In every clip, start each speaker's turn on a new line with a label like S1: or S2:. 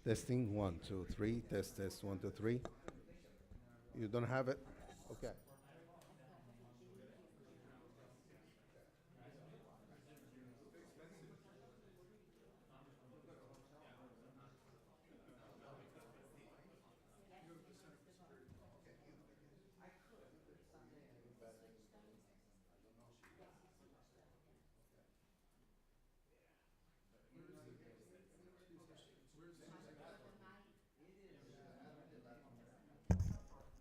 S1: Testing, one, two, three. Test, test, one, two, three. You don't have it? Okay.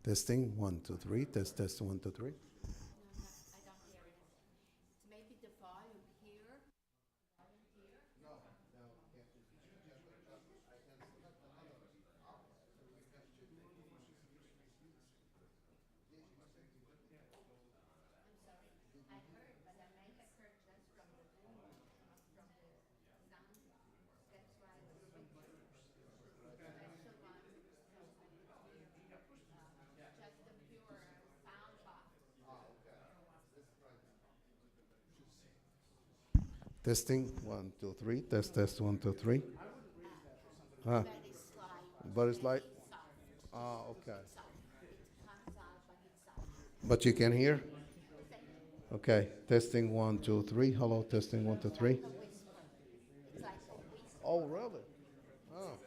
S1: Testing, one, two, three. Test, test, one, two, three. Testing, one, two, three. Test, test, one, two, three. Ah, but it's like, okay. But you can hear? Okay. Testing, one, two, three. Hello, testing, one, two, three. Oh, really? Oh.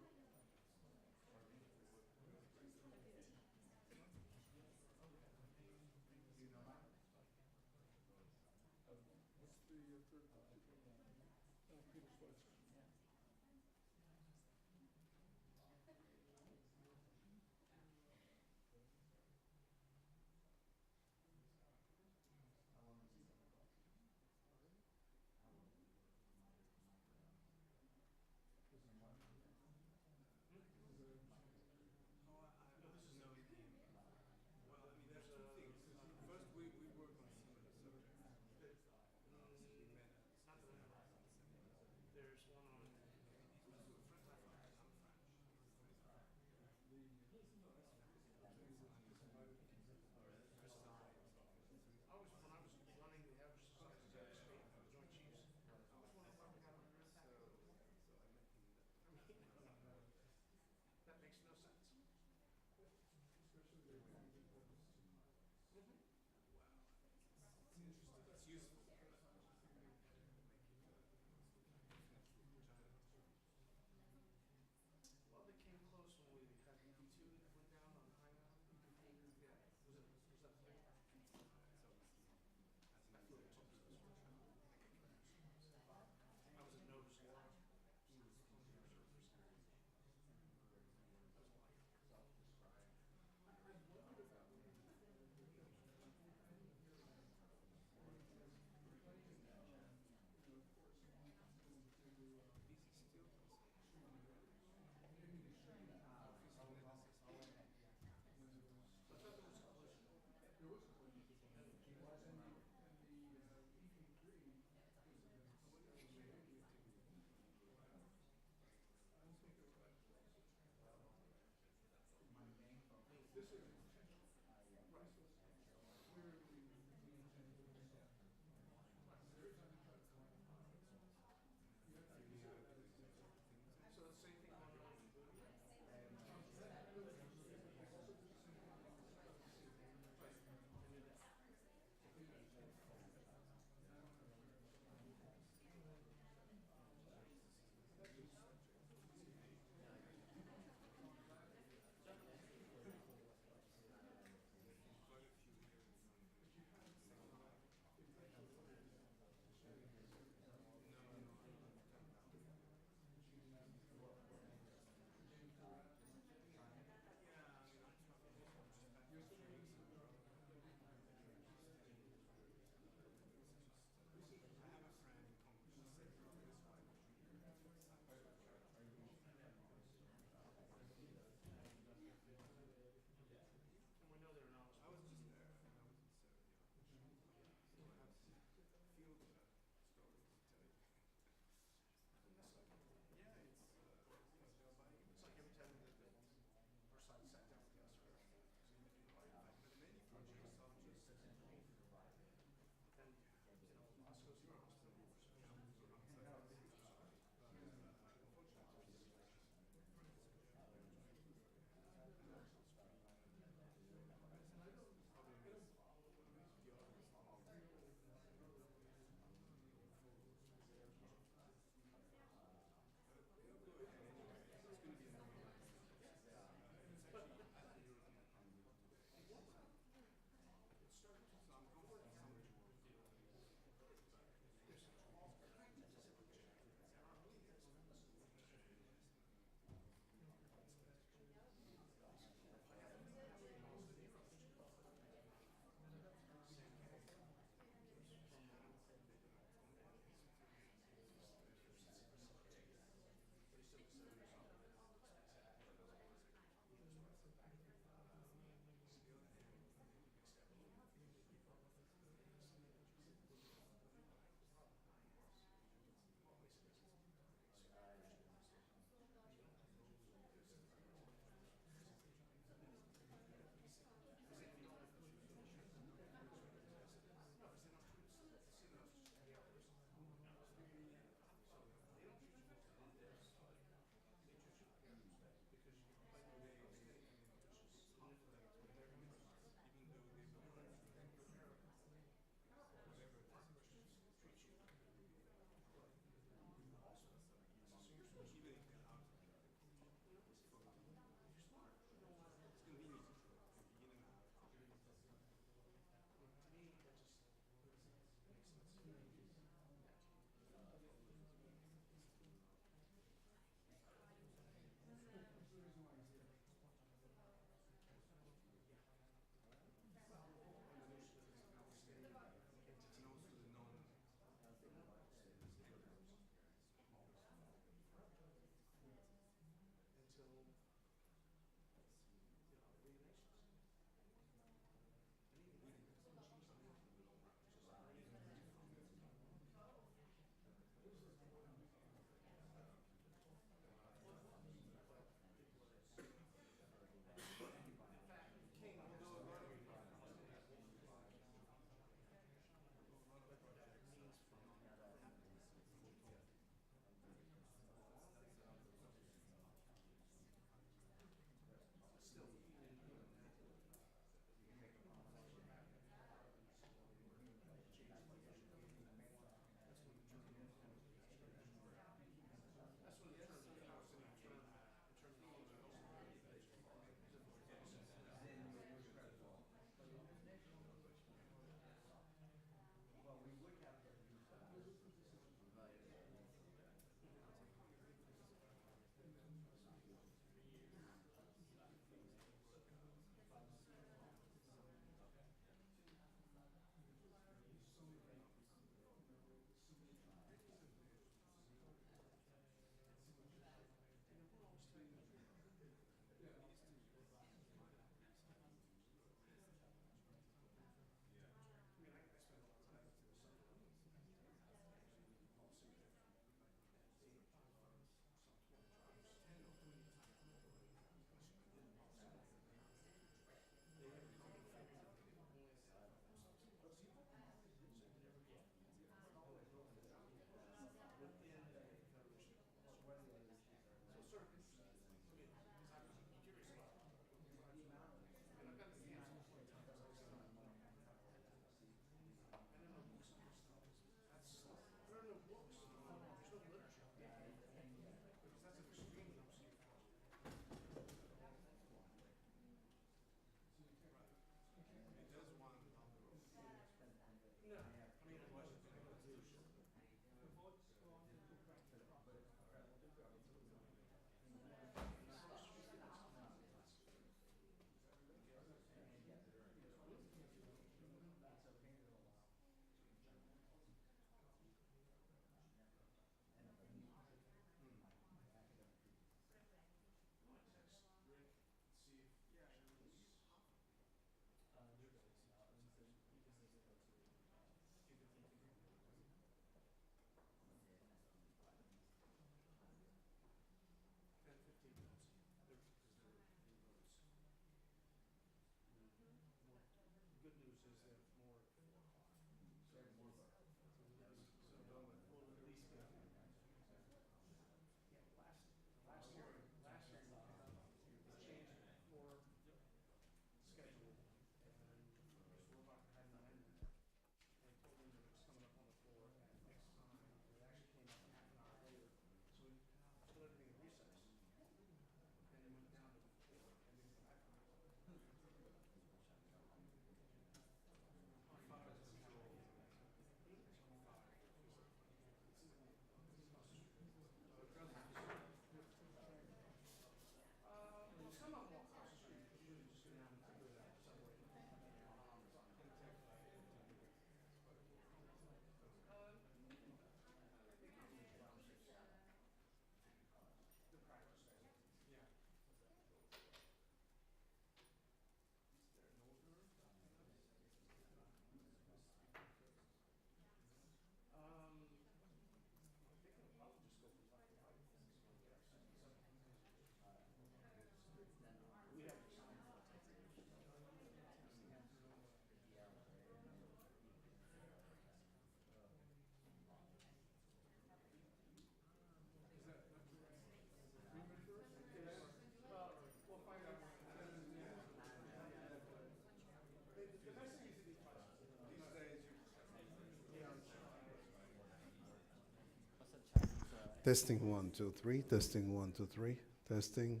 S1: Testing 1, 2, 3. Testing 1, 2, 3. Testing.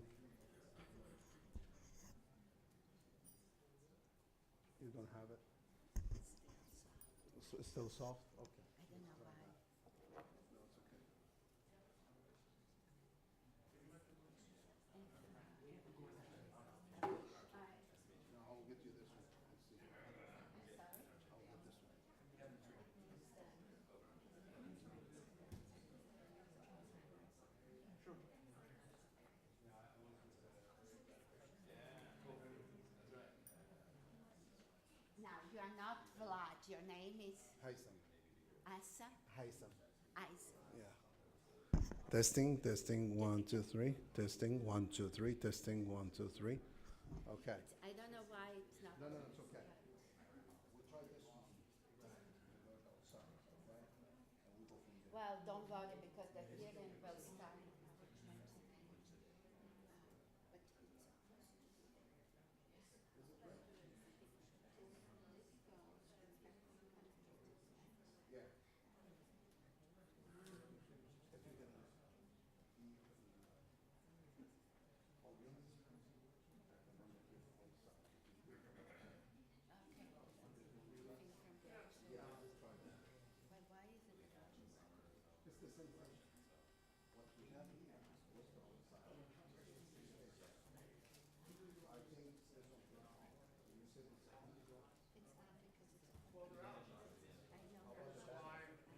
S1: You don't have it? It's still soft? Okay.
S2: I don't know why.
S1: No, it's okay. No, I'll get you this one. Let's see. I'll get this one. Sure.
S2: Now, you are not Vlad. Your name is
S1: Haysam.
S2: Asa?
S1: Haysam.
S2: Isa.
S1: Yeah. Testing, testing, 1, 2, 3. Testing, 1, 2, 3. Testing, 1, 2, 3. Okay.
S2: I don't know why it's not.
S1: No, it's okay. We'll try this one.
S2: Well, don't worry because the hearing will start. But
S1: Yeah.
S2: But why is it?
S1: It's the same question. What we have here was the outside. I think there's something wrong. You said it's on.
S2: It's not because it's a I know. I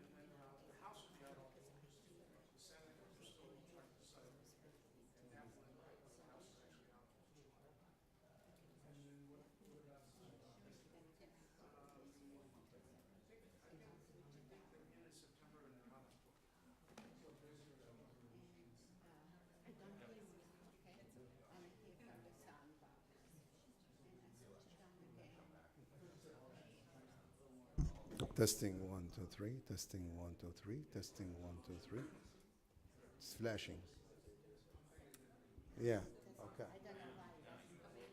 S2: don't hear you, okay? And I hear from the sound box. And I switch it on again.
S1: Testing 1, 2, 3. Testing 1, 2, 3. Testing 1, 2, 3. It's flashing. Yeah. Okay.
S2: I don't know why it doesn't come in.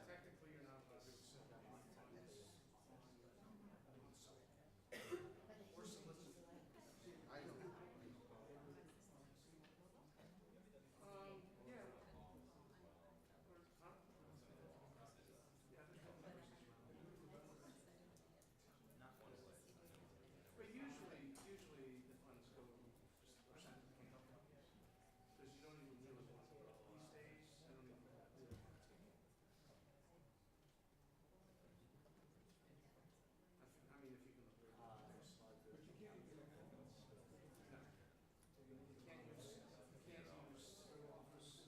S3: Technically, you're not allowed to accept or solicit.
S1: I know.
S3: Yeah. But usually the funds go just percent of the income. Because you don't even really want to, these days, I don't even really want to. I mean, if you can avoid it. But you can't. No. You can't use office.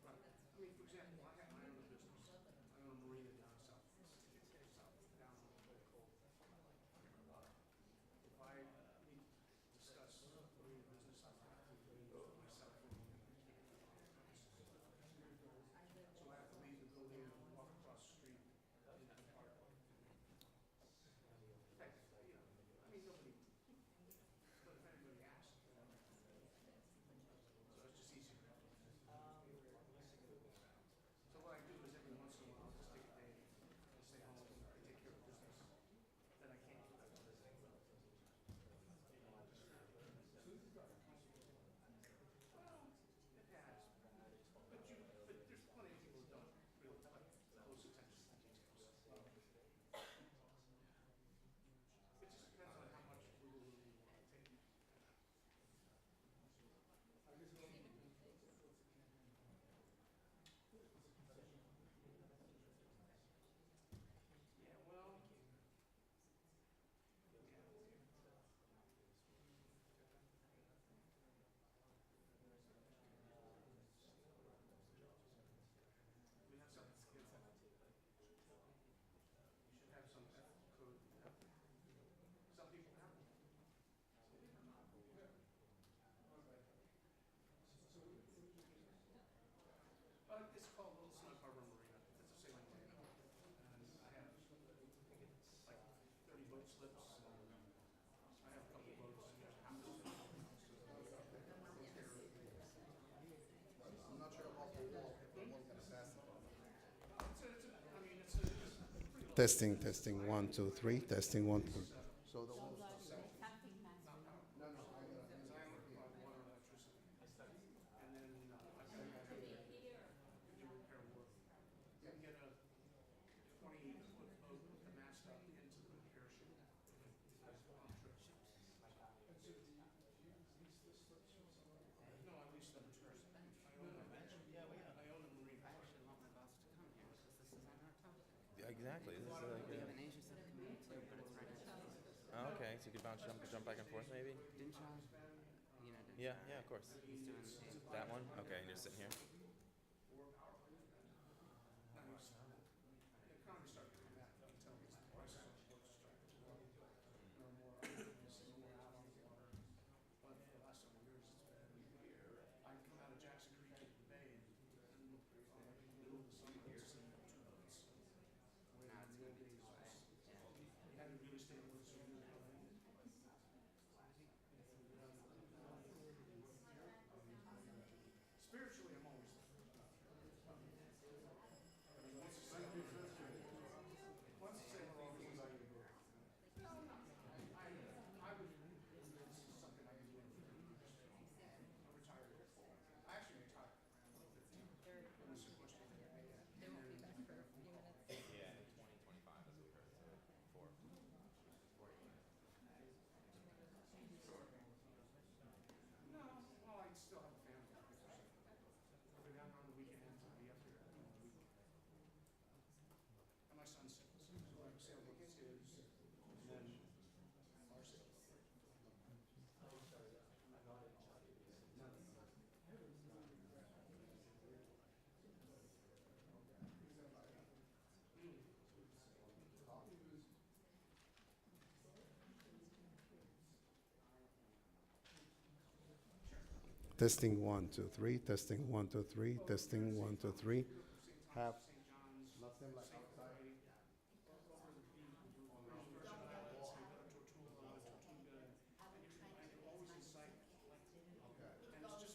S3: Right. I mean, for example, I have my own business. I own a marina down south, down on the cold. If I need to discuss marina business, I have to leave my cell phone. So I have to leave the building and walk across the street into the park. Technically, you know, I mean, nobody, but if anybody asks, so it's just easier. So what I do is every once in a while, I'll just take a day and stay home and take care of business that I can't. Well, it has, but there's plenty of people who don't really like close attention to details. It just depends on how much wiggle room you want to take. Yeah, well. We have some. You should have some ethical code. Some people have them. It's called Little Snug Harbor Marina. It's a sailing marina. And I have like 30 boat slips. And I have a couple of boats. And there's a house.
S1: I'm not sure about the wall. If the wall's gonna pass it. Testing, testing, 1, 2, 3, testing, 1, 2. So the one.
S2: Something must be.
S3: Because I own water and electricity. And then I've got a guy who do repair work. You can get a 20-foot boat with the mast up into the repair ship. On trip. No, I lease them tours. I own a marina.
S4: I actually want my boss to come here because this is on our topic.
S5: Exactly. This is like
S4: We have an Asia subcommittee too, but it's right next to us.
S5: oh, okay, so you could jump back and forth maybe?
S4: Didn't Sean? You know, didn't
S5: Yeah,
S4: Sean?
S5: yeah, of course.
S4: He's doing the
S5: That one? Okay, and you're sitting here?
S3: The economy started to come back. You can tell because the prices of boats started to go. There are more out on the water. But for the last several years, it's been. I come out of Jackson Creek into the bay, and in the middle of the summer, it's sitting on 2 boats.
S4: Now it's going to be too high.
S3: You haven't really stayed with us for years. Spiritually, I'm always there. I mean, once you say we're always like, no, I would, this is something I've been doing for 30 years. I'm retired. I actually retired around 15. When the sequence came in.
S6: They won't be back for a few minutes.
S5: Yeah, in 2025 as we heard. Four.
S3: No, well, I still have a family. I'll be down on the weekends, I'll be up here on the week. And my son's sick, so I sailboat with his, and then our sailboat.
S1: Testing, 1, 2, 3, testing, 1, 2, 3, testing, 1, 2, 3. Have
S3: St. John's,
S1: nothing like
S3: St.
S1: outside.
S3: Croix, over the Virgin Islands, Tortuga, and you're always in sight, and it's just gorgeous.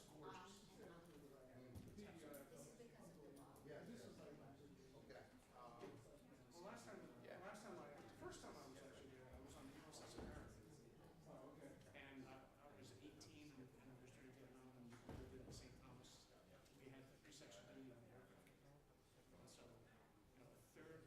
S3: Well, the first time I was actually there, I was on the USS America. And I was 18 and I was during Vietnam and lived in St. Thomas. We had 3 sections duty on the aircraft. And so, a third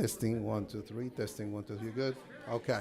S1: Testing 1, 2, 3. Testing 1, 2, 3. Good. Okay.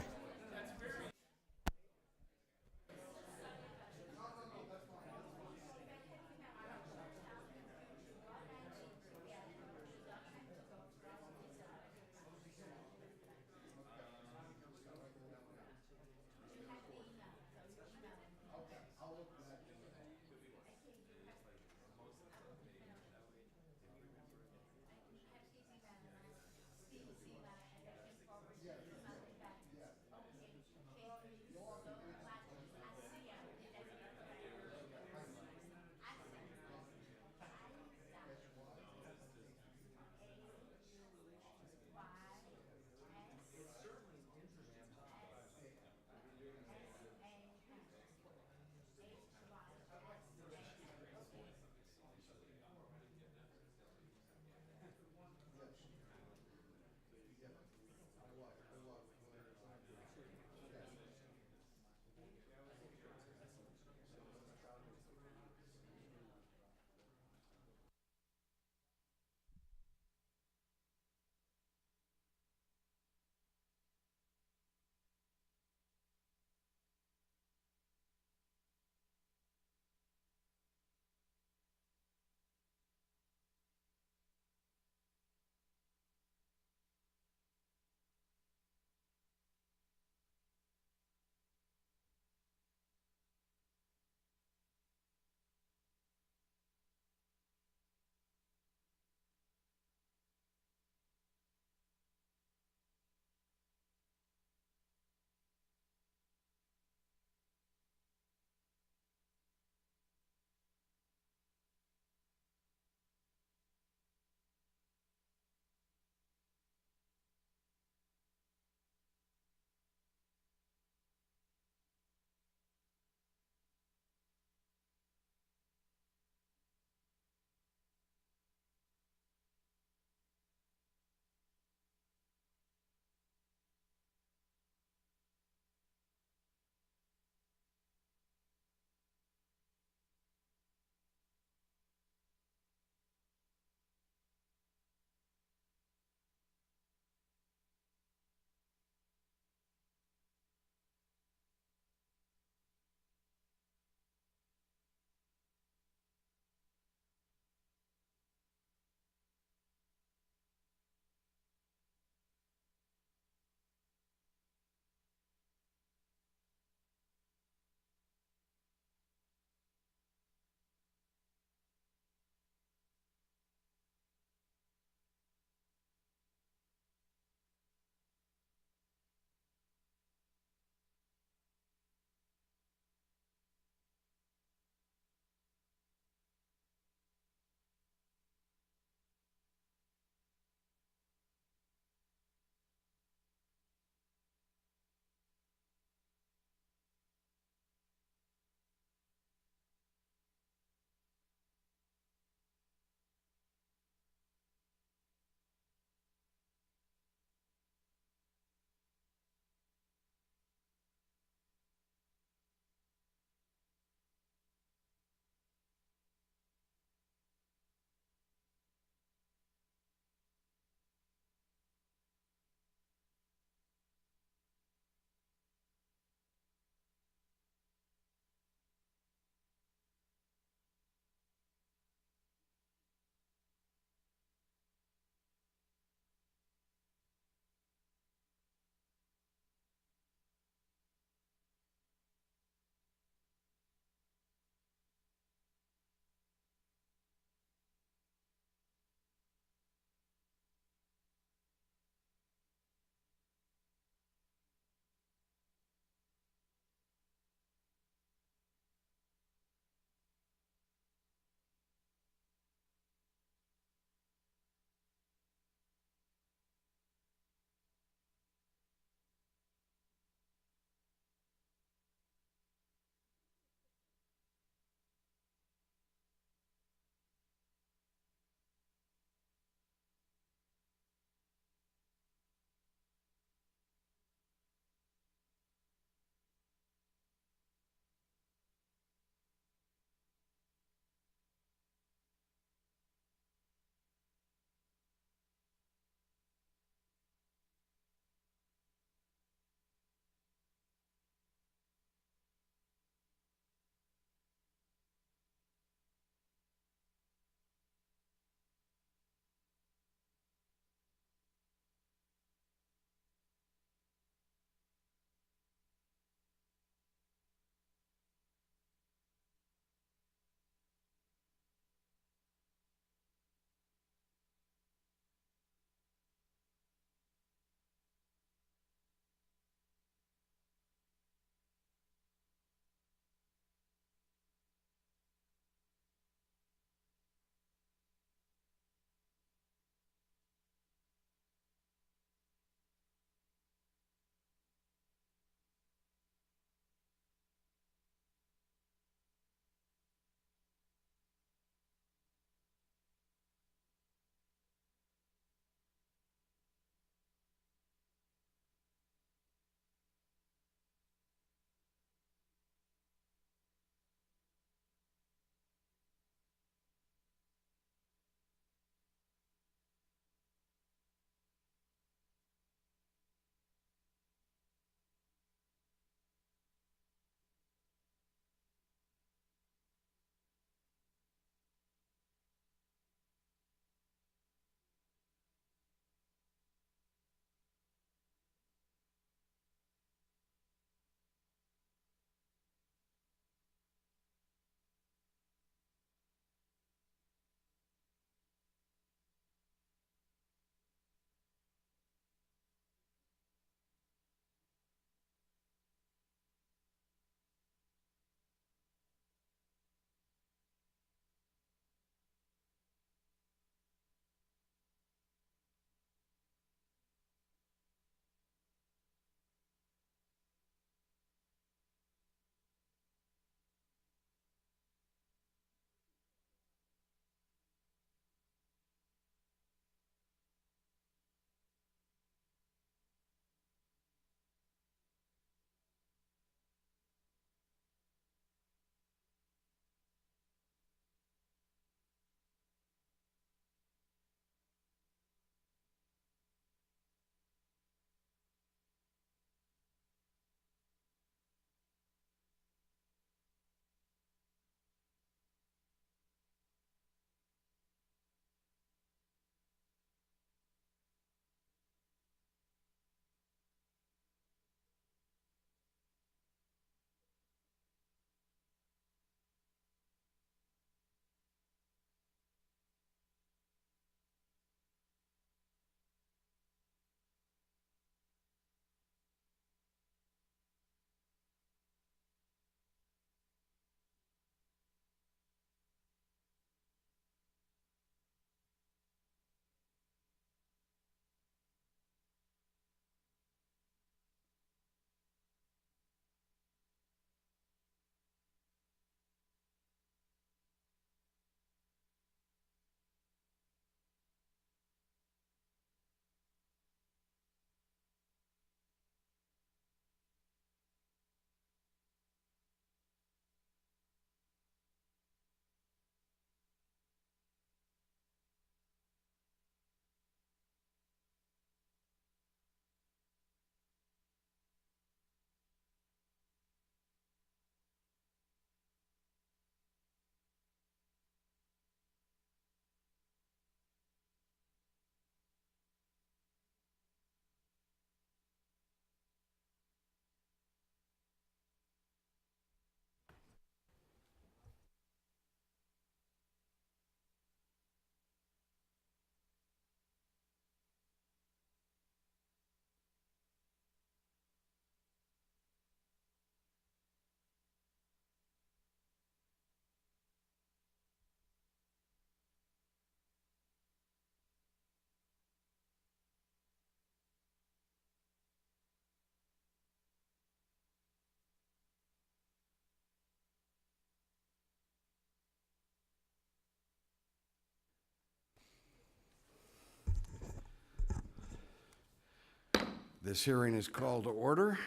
S7: This hearing is called to order.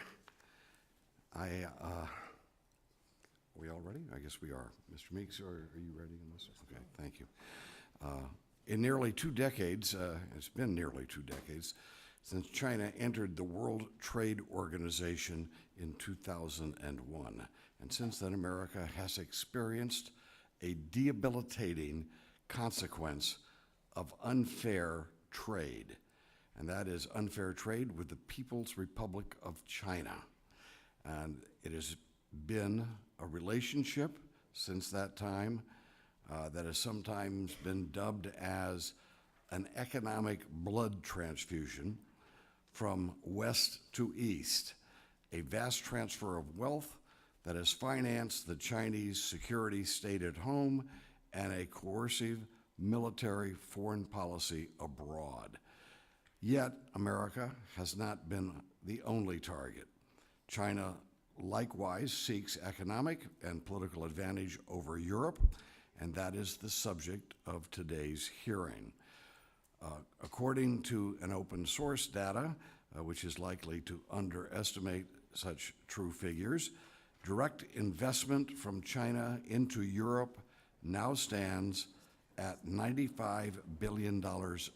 S7: Are we all ready? I guess we are. Mr. Meeks, are you ready on this? Okay, thank you. In nearly 2 decades, it's been nearly 2 decades, since China entered the World Trade Organization in 2001. And since then, America has experienced a debilitating consequence of unfair trade. And that is unfair trade with the People's Republic of China. And it has been a relationship since that time that has sometimes been dubbed as an economic blood transfusion from west to east, a vast transfer of wealth that has financed the Chinese security state at home and a coercive military foreign policy abroad. Yet, America has not been the only target. China likewise seeks economic and political advantage over Europe, and that is the subject of today's hearing. According to an open source data, which is likely to underestimate such true figures, direct investment from China into Europe now stands at $95 billion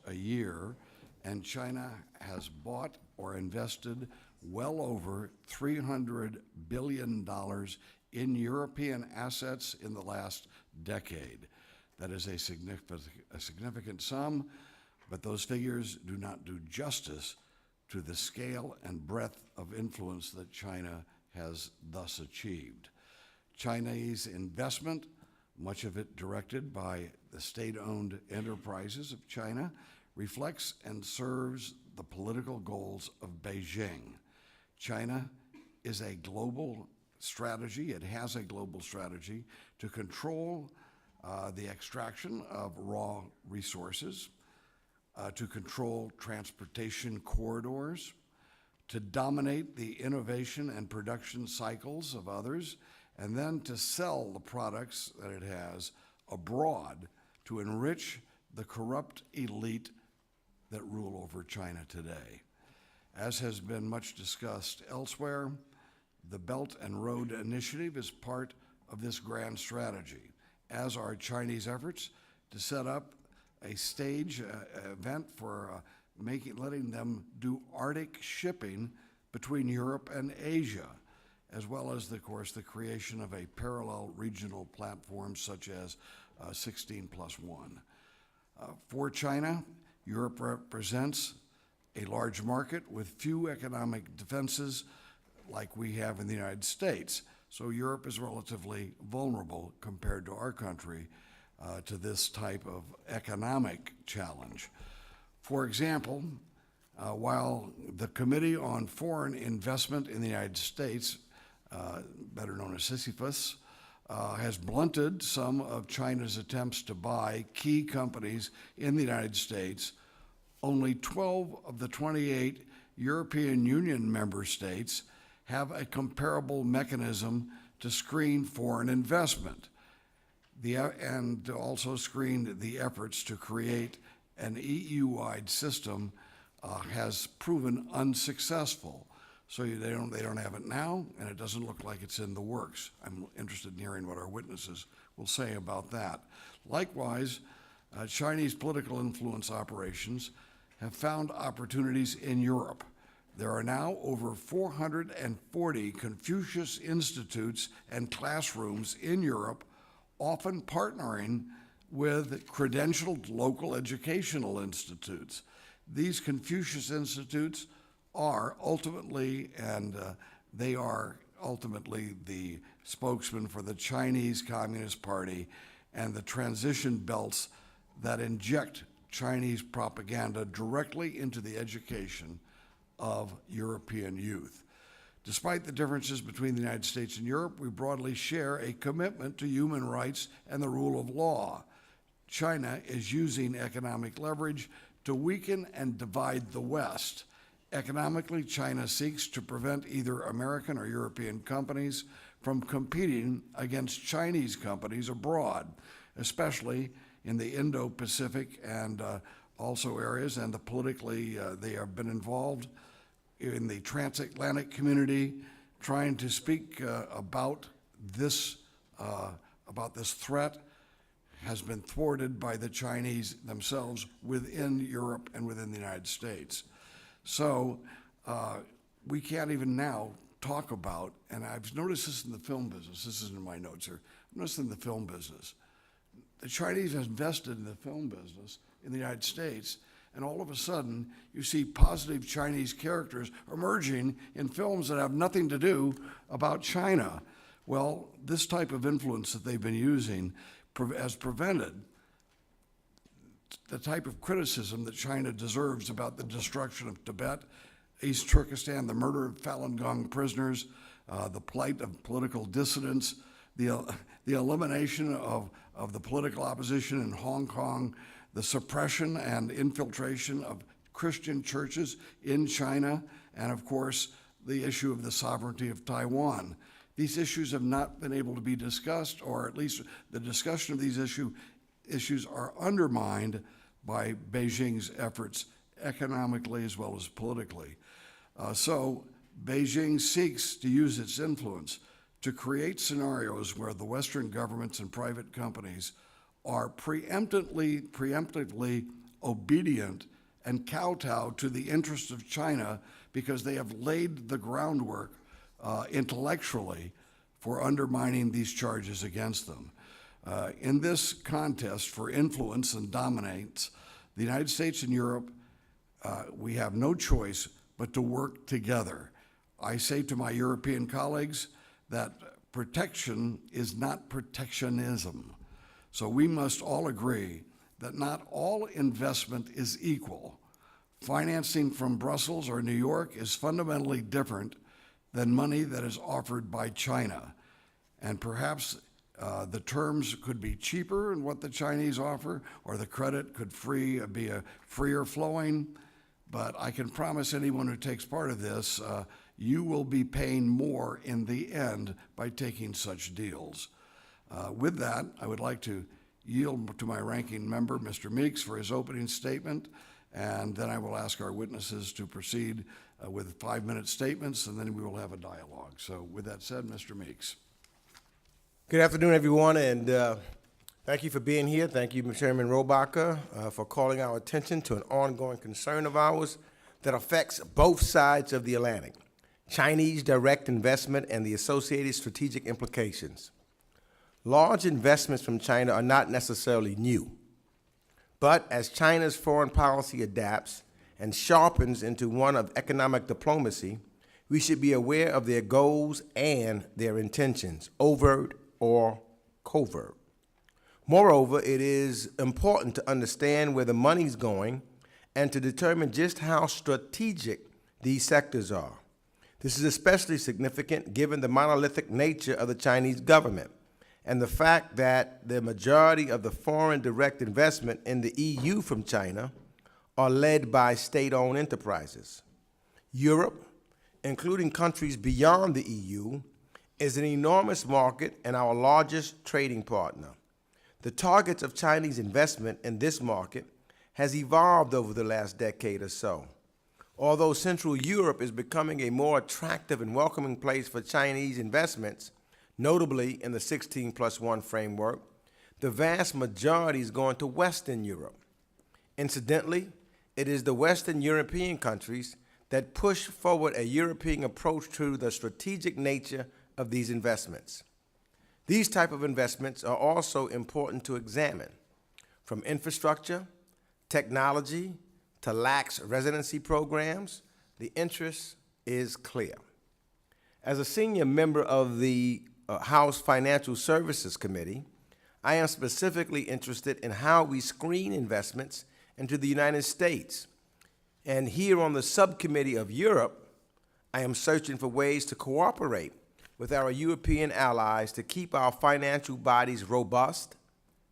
S7: a year, and China has bought or invested well over $300 billion in European assets in the last decade. That is a significant sum, but those figures do not do justice to the scale and breadth of influence that China has thus achieved. Chinese investment, much of it directed by the state-owned enterprises of China, reflects and serves the political goals of Beijing. China is a global strategy. It has a global strategy to control the extraction of raw resources, to control transportation corridors, to dominate the innovation and production cycles of others, and then to sell the products that it has abroad to enrich the corrupt elite that rule over China today. As has been much discussed elsewhere, the Belt and Road Initiative is part of this grand strategy, as are Chinese efforts to set up a stage event for letting them do Arctic shipping between Europe and Asia, as well as, of course, the creation of a parallel regional platform such as 16+1. For China, Europe represents a large market with few economic defenses like we have in the United States. So Europe is relatively vulnerable compared to our country to this type of economic challenge. For example, while the Committee on Foreign Investment in the United States, better known as Sisyphus, has blunted some of China's attempts to buy key companies in the United States, only 12 of the 28 European Union member states have a comparable mechanism to screen foreign investment, and also screen the efforts to create an EU-wide system has proven unsuccessful. So they don't have it now, and it doesn't look like it's in the works. I'm interested in hearing what our witnesses will say about that. Likewise, Chinese political influence operations have found opportunities in Europe. There are now over 440 Confucius Institutes and classrooms in Europe, often partnering with credentialed local educational institutes. These Confucius Institutes are ultimately, they are ultimately the spokesman for the Chinese Communist Party and the transition belts that inject Chinese propaganda directly into the education of European youth. Despite the differences between the United States and Europe, we broadly share a commitment to human rights and the rule of law. China is using economic leverage to weaken and divide the West. Economically, China seeks to prevent either American or European companies from competing against Chinese companies abroad, especially in the Indo-Pacific and also areas, and politically they have been involved in the transatlantic community, trying to speak about this threat has been thwarted by the Chinese themselves within Europe and within the United States. So we can't even now talk about, and I've noticed this in the film business, this isn't in my notes here, I've noticed in the film business, the Chinese have invested in the film business in the United States, and all of a sudden you see positive Chinese characters emerging in films that have nothing to do about China. Well, this type of influence that they've been using has prevented the type of criticism that China deserves about the destruction of Tibet, East Turkestan, the murder of Falun Gong prisoners, the plight of political dissidents, the elimination of the political opposition in Hong Kong, the suppression and infiltration of Christian churches in China, and of course, the issue of the sovereignty of Taiwan. These issues have not been able to be discussed, or at least the discussion of these issues are undermined by Beijing's efforts economically as well as politically. So Beijing seeks to use its influence to create scenarios where the Western governments and private companies are preemptively obedient and kowtow to the interests of China because they have laid the groundwork intellectually for undermining these charges against them. In this contest for influence and dominance, the United States and Europe, we have no choice but to work together. I say to my European colleagues that protection is not protectionism. So we must all agree that not all investment is equal. Financing from Brussels or New York is fundamentally different than money that is offered by China. And perhaps the terms could be cheaper in what the Chinese offer, or the credit could be a freer flowing. But I can promise anyone who takes part of this, you will be paying more in the end by taking such deals. With that, I would like to yield to my ranking member, Mr. Meeks, for his opening statement, and then I will ask our witnesses to proceed with 5-minute statements, and then we will have a dialogue. So with that said, Mr. Meeks.
S8: Good afternoon, everyone, and thank you for being here. Thank you, Chairman Rohrabacher, for calling our attention to an ongoing concern of ours that affects both sides of the Atlantic: Chinese direct investment and the associated strategic implications. Large investments from China are not necessarily new, but as China's foreign policy adapts and sharpens into one of economic diplomacy, we should be aware of their goals and their intentions, overt or covert. Moreover, it is important to understand where the money's going and to determine just how strategic these sectors are. This is especially significant given the monolithic nature of the Chinese government and the fact that the majority of the foreign direct investment in the EU from China are led by state-owned enterprises. Europe, including countries beyond the EU, is an enormous market and our largest trading partner. The targets of Chinese investment in this market has evolved over the last decade or so. Although Central Europe is becoming a more attractive and welcoming place for Chinese investments, notably in the 16+1 framework, the vast majority is going to Western Europe. Incidentally, it is the Western European countries that push forward a European approach to the strategic nature of these investments. These type of investments are also important to examine. From infrastructure, technology, to lax residency programs, the interest is clear. As a senior member of the House Financial Services Committee, I am specifically interested in how we screen investments into the United States. And here on the Subcommittee of Europe, I am searching for ways to cooperate with our European allies to keep our financial bodies robust,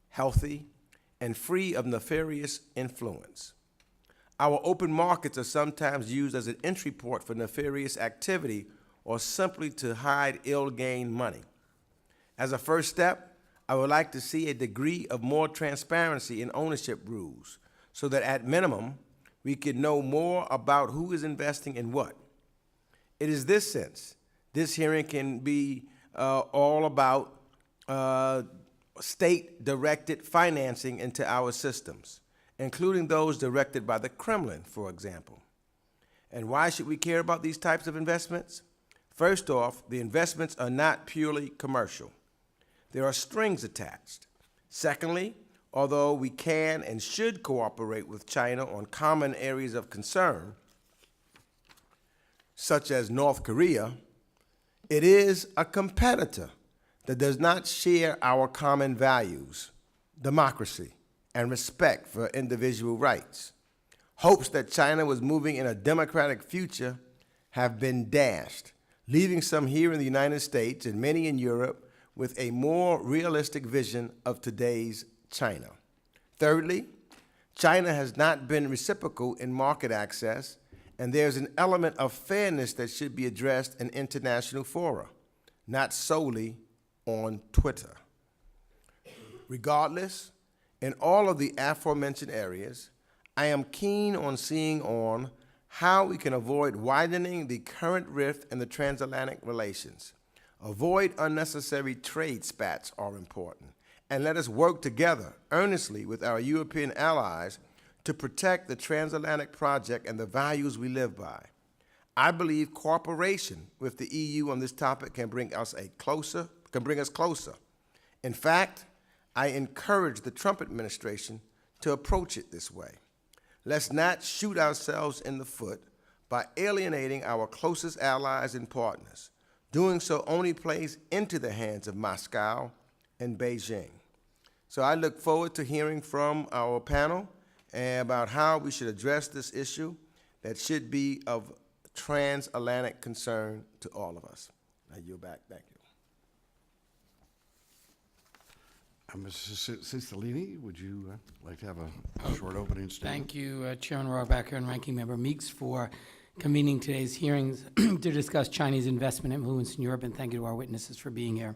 S8: healthy, and free of nefarious influence. Our open markets are sometimes used as an entry port for nefarious activity or simply to hide ill-gained money. As a first step, I would like to see a degree of more transparency in ownership rules so that at minimum, we could know more about who is investing in what It is this sense. This hearing can be all about state-directed financing into our systems, including those directed by the Kremlin, for example. And why should we care about these types of investments? First off, the investments are not purely commercial. There are strings attached. Secondly, although we can and should cooperate with China on common areas of concern, such as North Korea, it is a competitor that does not share our common values, democracy, and respect for individual rights. Hopes that China was moving in a democratic future have been dashed, leaving some here in the United States and many in Europe with a more realistic vision of today's China. Thirdly, China has not been reciprocal in market access, and there's an element of fairness that should be addressed in international fora, not solely on Twitter. Regardless, in all of the aforementioned areas, I am keen on seeing on how we can avoid widening the current rift in the transatlantic relations. Avoid unnecessary trade spats are important, and let us work together earnestly with our European allies to protect the transatlantic project and the values we live by. I believe cooperation with the EU on this topic can bring us closer. In fact, I encourage the Trump administration to approach it this way. Let's not shoot ourselves in the foot by alienating our closest allies and partners. Doing so only plays into the hands of Moscow and Beijing. So I look forward to hearing from our panel about how we should address this issue that should be of transatlantic concern to all of us. I yield back. Thank you.
S7: Mrs. Cicilline, would you like to have a short opening statement?
S9: Thank you, Chairman Rohrabacher and Ranking Member Meeks, for convening today's hearings to discuss Chinese investment influence in Europe, and thank you to our witnesses for being here.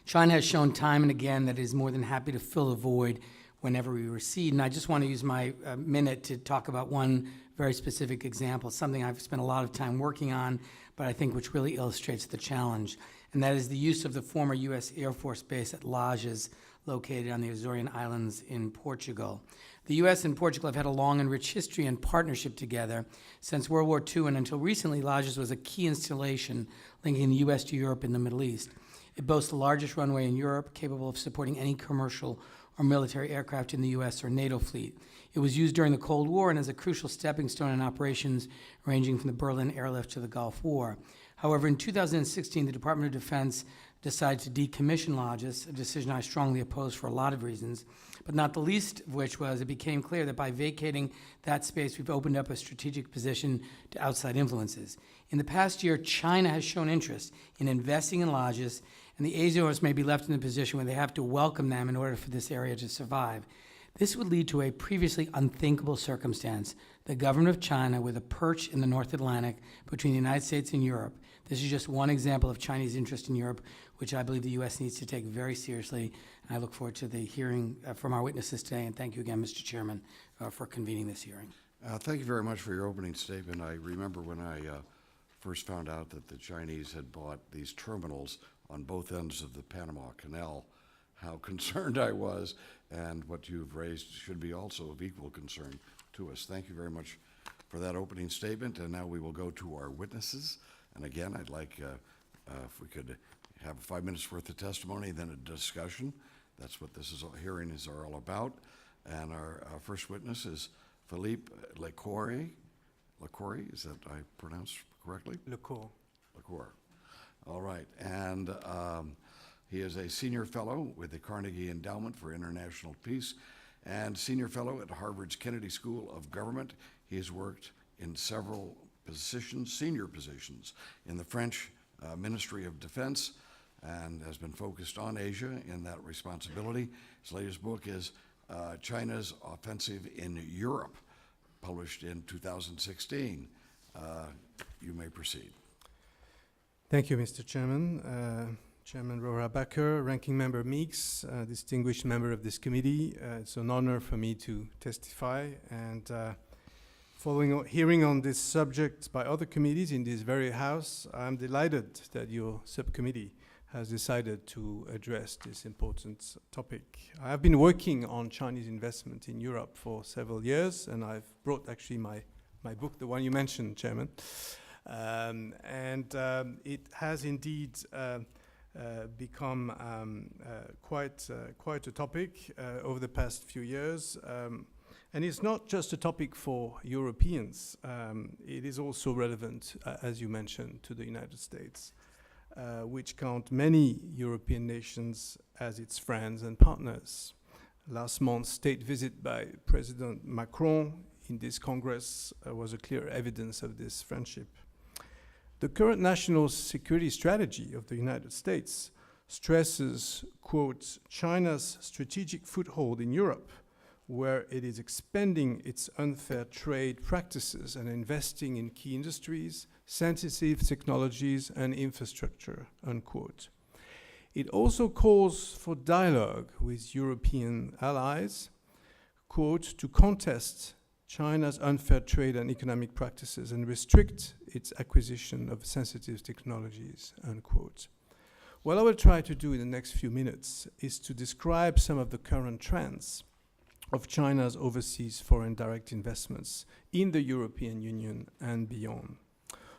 S9: China has shown time and again that it is more than happy to fill the void whenever we recede, and I just want to use my minute to talk about one very specific example, something I've spent a lot of time working on, but I think which really illustrates the challenge, and that is the use of the former U.S. Air Force Base at Lajes, located on the Azorian Islands in Portugal. The U.S. and Portugal have had a long and rich history and partnership together since World War II, and until recently, Lajes was a key installation linking the U.S. to Europe and the Middle East. It boasts the largest runway in Europe, capable of supporting any commercial or military aircraft in the U.S. or NATO fleet. It was used during the Cold War and as a crucial stepping stone in operations ranging from the Berlin airlift to the Gulf War. However, in 2016, the Department of Defense decided to decommission Lajes, a decision I strongly opposed for a lot of reasons, but not the least of which was it became clear that by vacating that space, we've opened up a strategic position to outside influences. In the past year, China has shown interest in investing in Lajes, and the Azores may be left in a position where they have to welcome them in order for this area to survive. This would lead to a previously unthinkable circumstance, the government of China with a perch in the North Atlantic between the United States and Europe. This is just one example of Chinese interest in Europe, which I believe the U.S. needs to take very seriously. And I look forward to the hearing from our witnesses today, and thank you again, Mr. Chairman, for convening this hearing.
S7: Thank you very much for your opening statement. I remember when I first found out that the Chinese had bought these terminals on both ends of the Panama Canal, how concerned I was, and what you've raised should be also of equal concern to us. Thank you very much for that opening statement, and now we will go to our witnesses. And again, I'd like, if we could have 5 minutes worth of testimony, then a discussion. That's what this hearing is all about. And our first witness is Philippe Lecour. Lecour, is that I pronounced correctly?
S10: Lecour.
S7: Lecour. All right. And he is a senior fellow with the Carnegie Endowment for International Peace and senior fellow at Harvard's Kennedy School of Government. He has worked in several positions, senior positions, in the French Ministry of Defense and has been focused on Asia in that responsibility. His latest book is China's Offensive in Europe, published in 2016. You may proceed.
S10: Thank you, Mr. Chairman. Chairman Rohrabacher, Ranking Member Meeks, distinguished member of this committee. It's an honor for me to testify, and Following hearing on this subject by other committees in this very House, I'm delighted that your subcommittee has decided to address this important topic. I have been working on Chinese investment in Europe for several years, and I've brought actually my book, the one you mentioned, Chairman. It has indeed become quite a topic over the past few years. And it's not just a topic for Europeans. It is also relevant, as you mentioned, to the United States, which count many European nations as its friends and partners. Last month's state visit by President Macron in this Congress was a clear evidence of this friendship. The current national security strategy of the United States stresses, quote, China's strategic foothold in Europe, where it is expanding its unfair trade practices and investing in key industries, sensitive technologies, and infrastructure, unquote. It also calls for dialogue with European allies, quote, to contest China's unfair trade and economic practices and restrict its acquisition of sensitive technologies, unquote. What I will try to do in the next few minutes is to describe some of the current trends of China's overseas foreign direct investments in the European Union and beyond.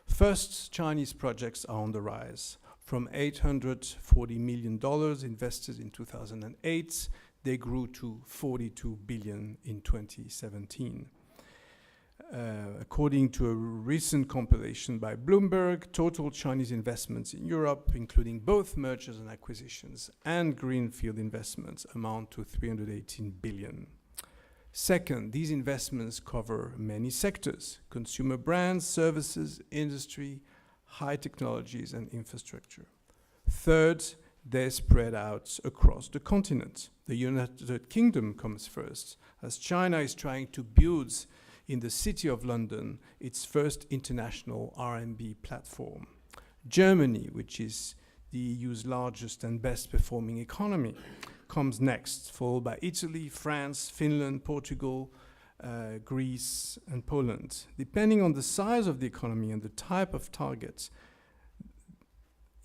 S10: First, Chinese projects are on the rise. From $840 million invested in 2008, they grew to $42 billion in 2017. According to a recent compilation by Bloomberg, total Chinese investments in Europe, including both mergers and acquisitions and greenfield investments, amount to $318 billion. Second, these investments cover many sectors: consumer brands, services, industry, high technologies, and infrastructure. Third, they're spread out across the continent. The United Kingdom comes first, as China is trying to build in the City of London its first international RMB platform. Germany, which is the EU's largest and best performing economy, comes next, followed by Italy, France, Finland, Portugal, Greece, and Poland. Depending on the size of the economy and the type of targets,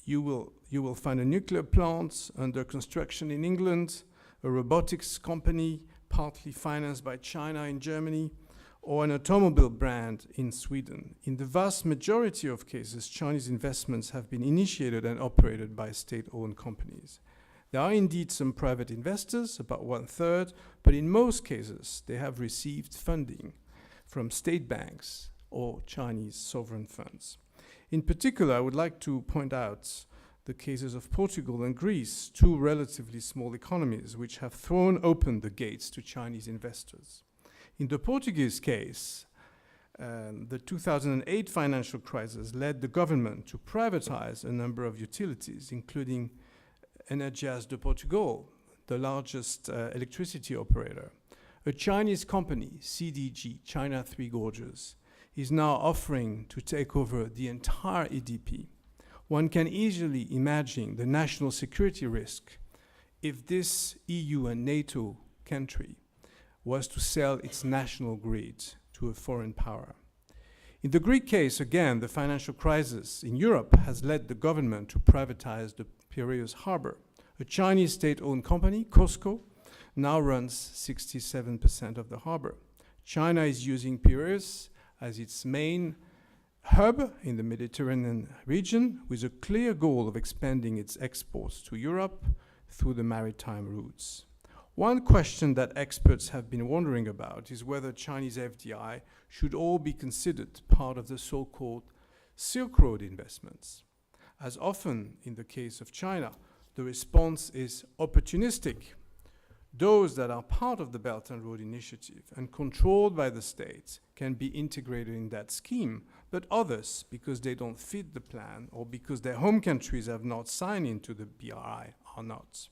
S10: you will find a nuclear plant under construction in England, a robotics company partly financed by China in Germany, or an automobile brand in Sweden. In the vast majority of cases, Chinese investments have been initiated and operated by state-owned companies. There are indeed some private investors, about 1/3, but in most cases, they have received funding from state banks or Chinese sovereign funds. In particular, I would like to point out the cases of Portugal and Greece, two relatively small economies which have thrown open the gates to Chinese investors. In the Portuguese case, the 2008 financial crisis led the government to privatize a number of utilities, including Energias de Portugal, the largest electricity operator. A Chinese company, CDG, China Three Gorges, is now offering to take over the entire EDP. One can easily imagine the national security risk if this EU and NATO country was to sell its national grid to a foreign power. In the Greek case, again, the financial crisis in Europe has led the government to privatize the Piraeus harbor. A Chinese state-owned company, COSCO, now runs 67% of the harbor. China is using Piraeus as its main hub in the Mediterranean region, with a clear goal of expanding its exports to Europe through the maritime routes. One question that experts have been wondering about is whether Chinese FDI should all be considered part of the so-called Silk Road investments. As often in the case of China, the response is opportunistic. Those that are part of the Belt and Road Initiative and controlled by the state can be integrated in that scheme, but others, because they don't fit the plan or because their home countries have not signed into the BRI, are not.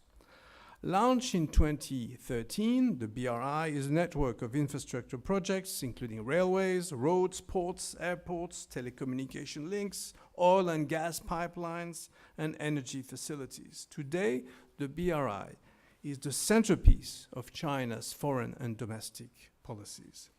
S10: Launched in 2013, the BRI is a network of infrastructure projects, including railways, roads, ports, airports, telecommunication links, oil and gas pipelines, and energy facilities. Today, the BRI is the centerpiece of China's foreign and domestic policies.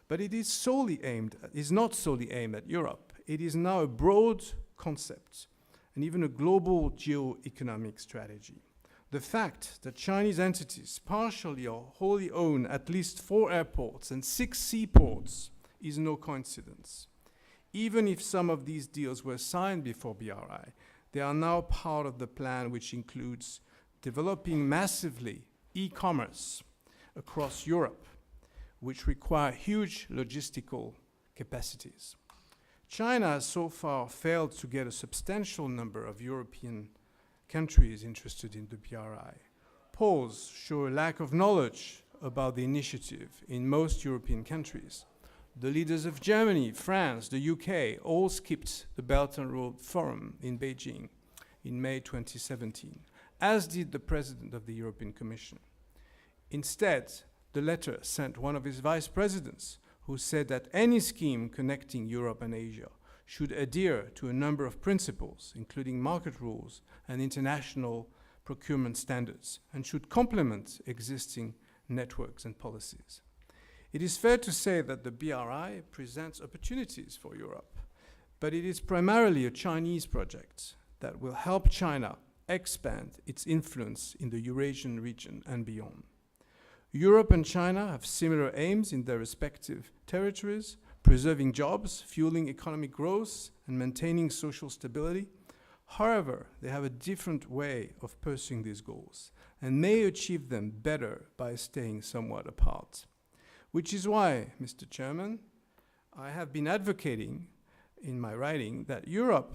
S10: But it is not solely aimed at Europe. It is now a broad concept and even a global geo-economic strategy. The fact that Chinese entities partially or wholly own at least 4 airports and 6 seaports is no coincidence. Even if some of these deals were signed before BRI, they are now part of the plan, which includes developing massively e-commerce across Europe, which require huge logistical capacities. China has so far failed to get a substantial number of European countries interested in the BRI. Polls show a lack of knowledge about the initiative in most European countries. The leaders of Germany, France, the UK all skipped the Belt and Road Forum in Beijing in May 2017, as did the President of the European Commission. Instead, the letter sent one of his vice presidents, who said that any scheme connecting Europe and Asia should adhere to a number of principles, including market rules and international procurement standards, and should complement existing networks and policies. It is fair to say that the BRI presents opportunities for Europe, but it is primarily a Chinese project that will help China expand its influence in the Eurasian region and beyond. Europe and China have similar aims in their respective territories, preserving jobs, fueling economic growth, and maintaining social stability. However, they have a different way of pursuing these goals and may achieve them better by staying somewhat apart. Which is why, Mr. Chairman, I have been advocating in my writing that Europe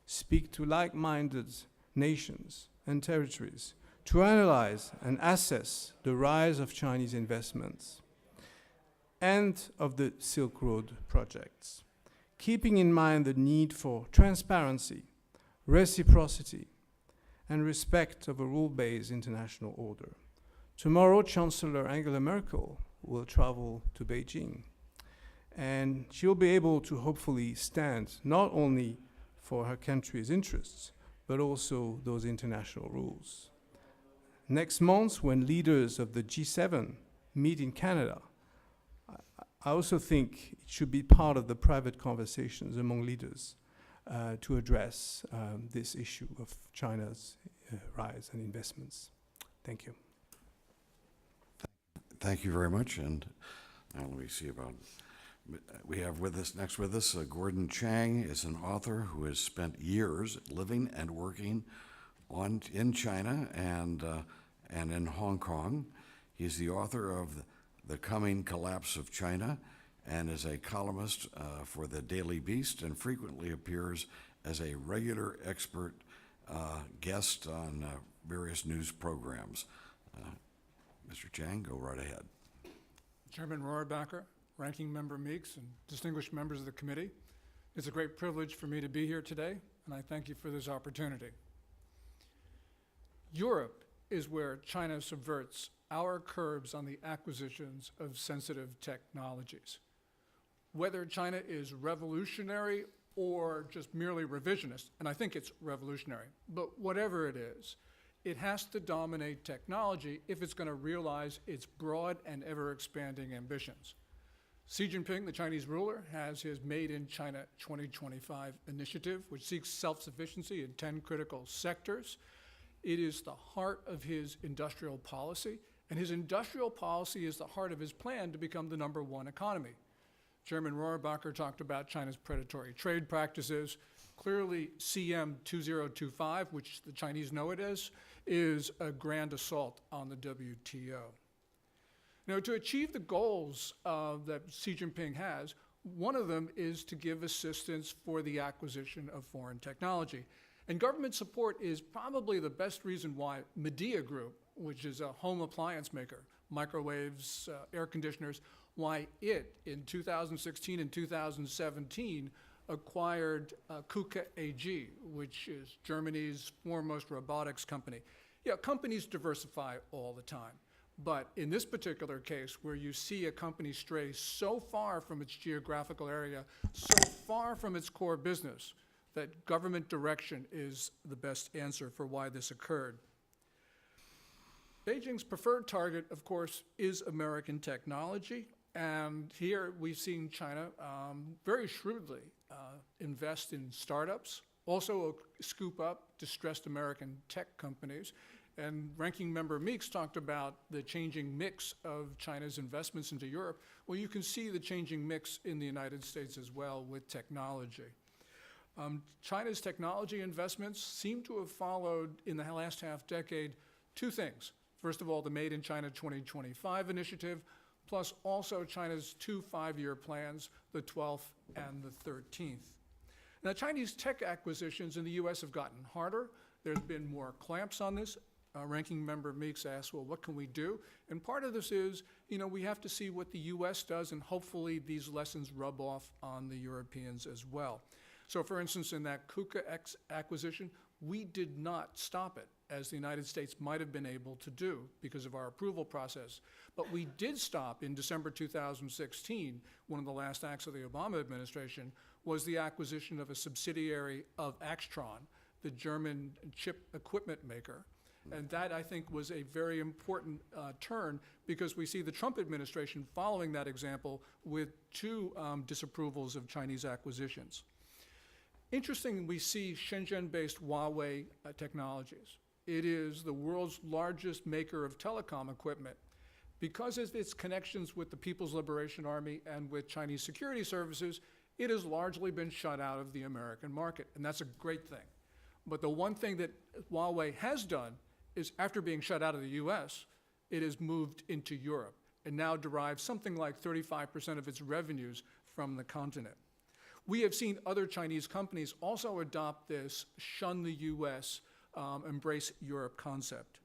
S10: speak to like-minded nations and territories to analyze and assess the rise of Chinese investments and of the Silk Road projects, keeping in mind the need for transparency, reciprocity, and respect of a rule-based international order. Tomorrow, Chancellor Angela Merkel will travel to Beijing, and she'll be able to hopefully stand not only for her country's interests, but also those international rules. Next month, when leaders of the G7 meet in Canada, I also think it should be part of the private conversations among leaders to address this issue of China's rise and investments. Thank you.
S7: Thank you very much. And now let me see about, we have next with us, Gordon Chang is an author who has spent years living and working in China and in Hong Kong. He's the author of The Coming Collapse of China and is a columnist for the Daily Beast and frequently appears as a regular expert guest on various news programs. Mr. Chang, go right ahead.
S3: Chairman Rohrabacher, Ranking Member Meeks, and distinguished members of the committee, it's a great privilege for me to be here today, and I thank you for this opportunity. Europe is where China subverts our curbs on the acquisitions of sensitive technologies. Whether China is revolutionary or just merely revisionist, and I think it's revolutionary, but whatever it is, it has to dominate technology if it's going to realize its broad and ever-expanding ambitions. Xi Jinping, the Chinese ruler, has his Made in China 2025 initiative, which seeks self-sufficiency in 10 critical sectors. It is the heart of his industrial policy, and his industrial policy is the heart of his plan to become the #1 economy. Chairman Rohrabacher talked about China's predatory trade practices. Clearly, CM 2025, which the Chinese know it as, is a grand assault on the WTO. Now, to achieve the goals that Xi Jinping has, one of them is to give assistance for the acquisition of foreign technology. And government support is probably the best reason why Midea Group, which is a home appliance maker, microwaves, air conditioners, why it, in 2016 and 2017, acquired KUKA AG, which is Germany's foremost robotics company. Yeah, companies diversify all the time. But in this particular case, where you see a company stray so far from its geographical area, so far from its core business, that government direction is the best answer for why this occurred. Beijing's preferred target, of course, is American technology, And here we've seen China very shrewdly invest in startups, also scoop up distressed American tech companies. And Ranking Member Meeks talked about the changing mix of China's investments into Europe. Well, you can see the changing mix in the United States as well with technology. China's technology investments seem to have followed in the last half decade two things. First of all, the Made in China 2025 initiative, plus also China's two 5-year plans, the 12th and the 13th. Now, Chinese tech acquisitions in the US have gotten harder. There's been more clamps on this. Ranking Member Meeks asked, well, what can we do? And part of this is, we have to see what the US does, and hopefully these lessons rub off on the Europeans as well. So for instance, in that KUKA acquisition, we did not stop it, as the United States might have been able to do because of our approval process. But we did stop in December 2016, one of the last acts of the Obama administration, was the acquisition of a subsidiary of Axtron, the German chip equipment maker. And that, I think, was a very important turn, because we see the Trump administration following that example with two disapprovals of Chinese acquisitions. Interesting, we see Shenzhen-based Huawei Technologies. It is the world's largest maker of telecom equipment. Because of its connections with the People's Liberation Army and with Chinese security services, it has largely been shut out of the American market, and that's a great thing. But the one thing that Huawei has done is, after being shut out of the US, it has moved into Europe and now derives something like 35% of its revenues from the continent. We have seen other Chinese companies also adopt this shun the US, embrace Europe concept.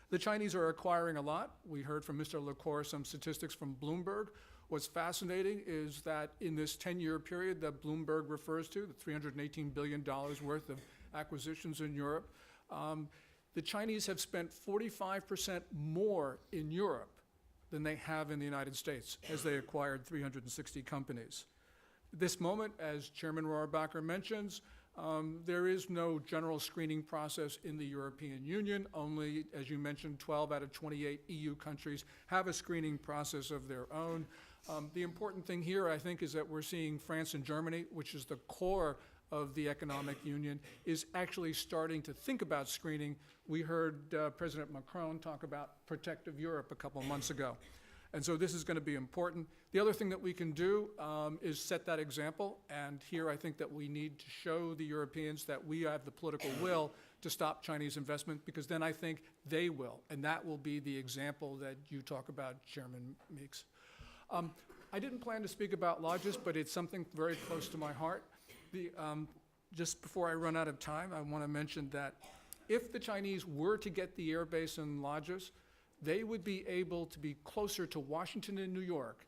S3: The Chinese are acquiring a lot. We heard from Mr. LaCour some statistics from Bloomberg. What's fascinating is that in this 10-year period that Bloomberg refers to, the $318 billion worth of acquisitions in Europe, the Chinese have spent 45% more in Europe than they have in the United States, as they acquired 360 companies. At this moment, as Chairman Rohrabacher mentions, there is no general screening process in the European Union. Only, as you mentioned, 12 out of 28 EU countries have a screening process of their own. The important thing here, I think, is that we're seeing France and Germany, which is the core of the economic union, is actually starting to think about screening. We heard President Macron talk about Protective Europe a couple of months ago. And so this is going to be important. The other thing that we can do is set that example. And here I think that we need to show the Europeans that we have the political will to stop Chinese investment, because then I think they will. And that will be the example that you talk about, Chairman Meeks. I didn't plan to speak about lodges, but it's something very close to my heart. Just before I run out of time, I want to mention that if the Chinese were to get the air base in lodges, they would be able to be closer to Washington and New York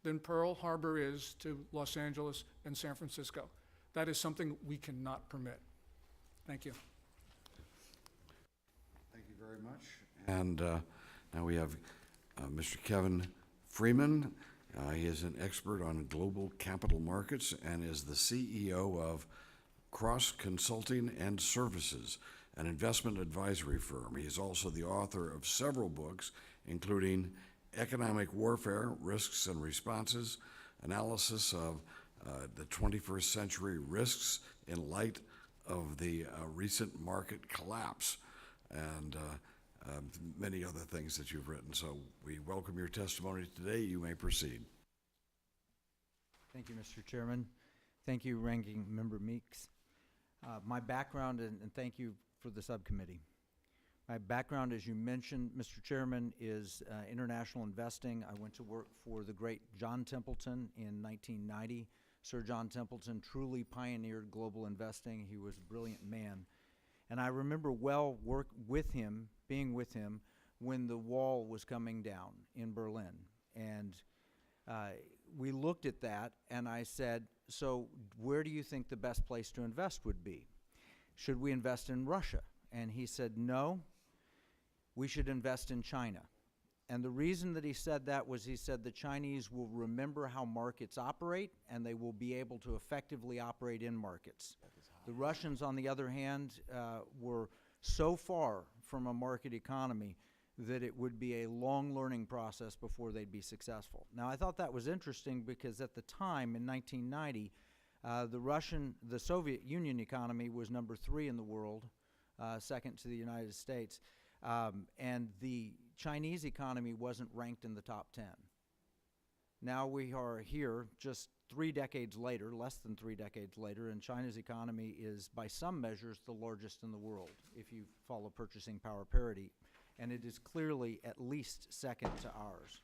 S3: than Pearl Harbor is to Los Angeles and San Francisco. That is something we cannot permit. Thank you.
S7: Thank you very much. And now we have Mr. Kevin Freeman. He is an expert on global capital markets and is the CEO of Cross Consulting and Services, an investment advisory firm. He is also the author of several books, including Economic Warfare, Risks and Responses, Analysis of the 21st Century Risks in Light of the Recent Market Collapse, and many other things that you've written. So we welcome your testimony today. You may proceed.
S11: Thank you, Mr. Chairman. Thank you, Ranking Member Meeks. My background, and thank you for the subcommittee. My background, as you mentioned, Mr. Chairman, is international investing. I went to work for the great John Templeton in 1990. Sir John Templeton truly pioneered global investing. He was a brilliant man. And I remember well being with him when the wall was coming down in Berlin. And we looked at that, and I said, so where do you think the best place to invest would be? Should we invest in Russia? And he said, no, we should invest in China. And the reason that he said that was, he said the Chinese will remember how markets operate, and they will be able to effectively operate in markets. The Russians, on the other hand, were so far from a market economy that it would be a long learning process before they'd be successful. Now, I thought that was interesting because at the time, in 1990, the Soviet Union economy was number 3 in the world, second to the United States, and the Chinese economy wasn't ranked in the top 10. Now we are here just 3 decades later, less than 3 decades later, and China's economy is, by some measures, the largest in the world, if you follow purchasing power parity, and it is clearly at least second to ours.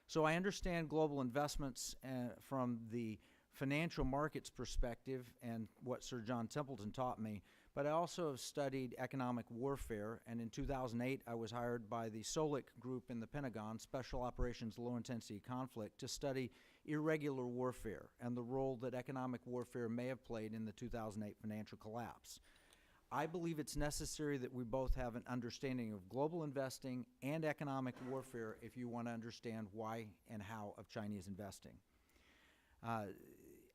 S11: So I understand global investments from the financial markets perspective and what Sir John Templeton taught me, but I also have studied economic warfare, and in 2008 I was hired by the SOLIC group in the Pentagon, Special Operations Low Intensity Conflict, to study irregular warfare and the role that economic warfare may have played in the 2008 financial collapse. I believe it's necessary that we both have an understanding of global investing and economic warfare if you want to understand why and how of Chinese investing.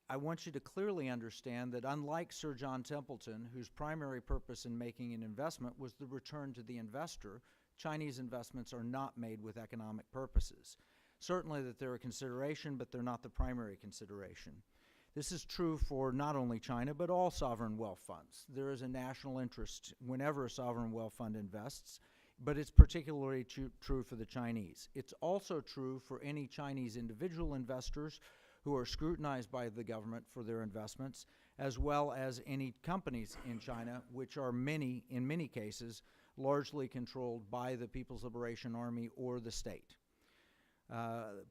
S11: I want you to clearly understand that unlike Sir John Templeton, whose primary purpose in making an investment was the return to the investor, Chinese investments are not made with economic purposes. Certainly that they're a consideration, but they're not the primary consideration. This is true for not only China, but all sovereign wealth funds. There is a national interest whenever a sovereign wealth fund invests, but it's particularly true for the Chinese. It's also true for any Chinese individual investors who are scrutinized by the government for their investments, as well as any companies in China, which are in many cases, largely controlled by the People's Liberation Army or the state.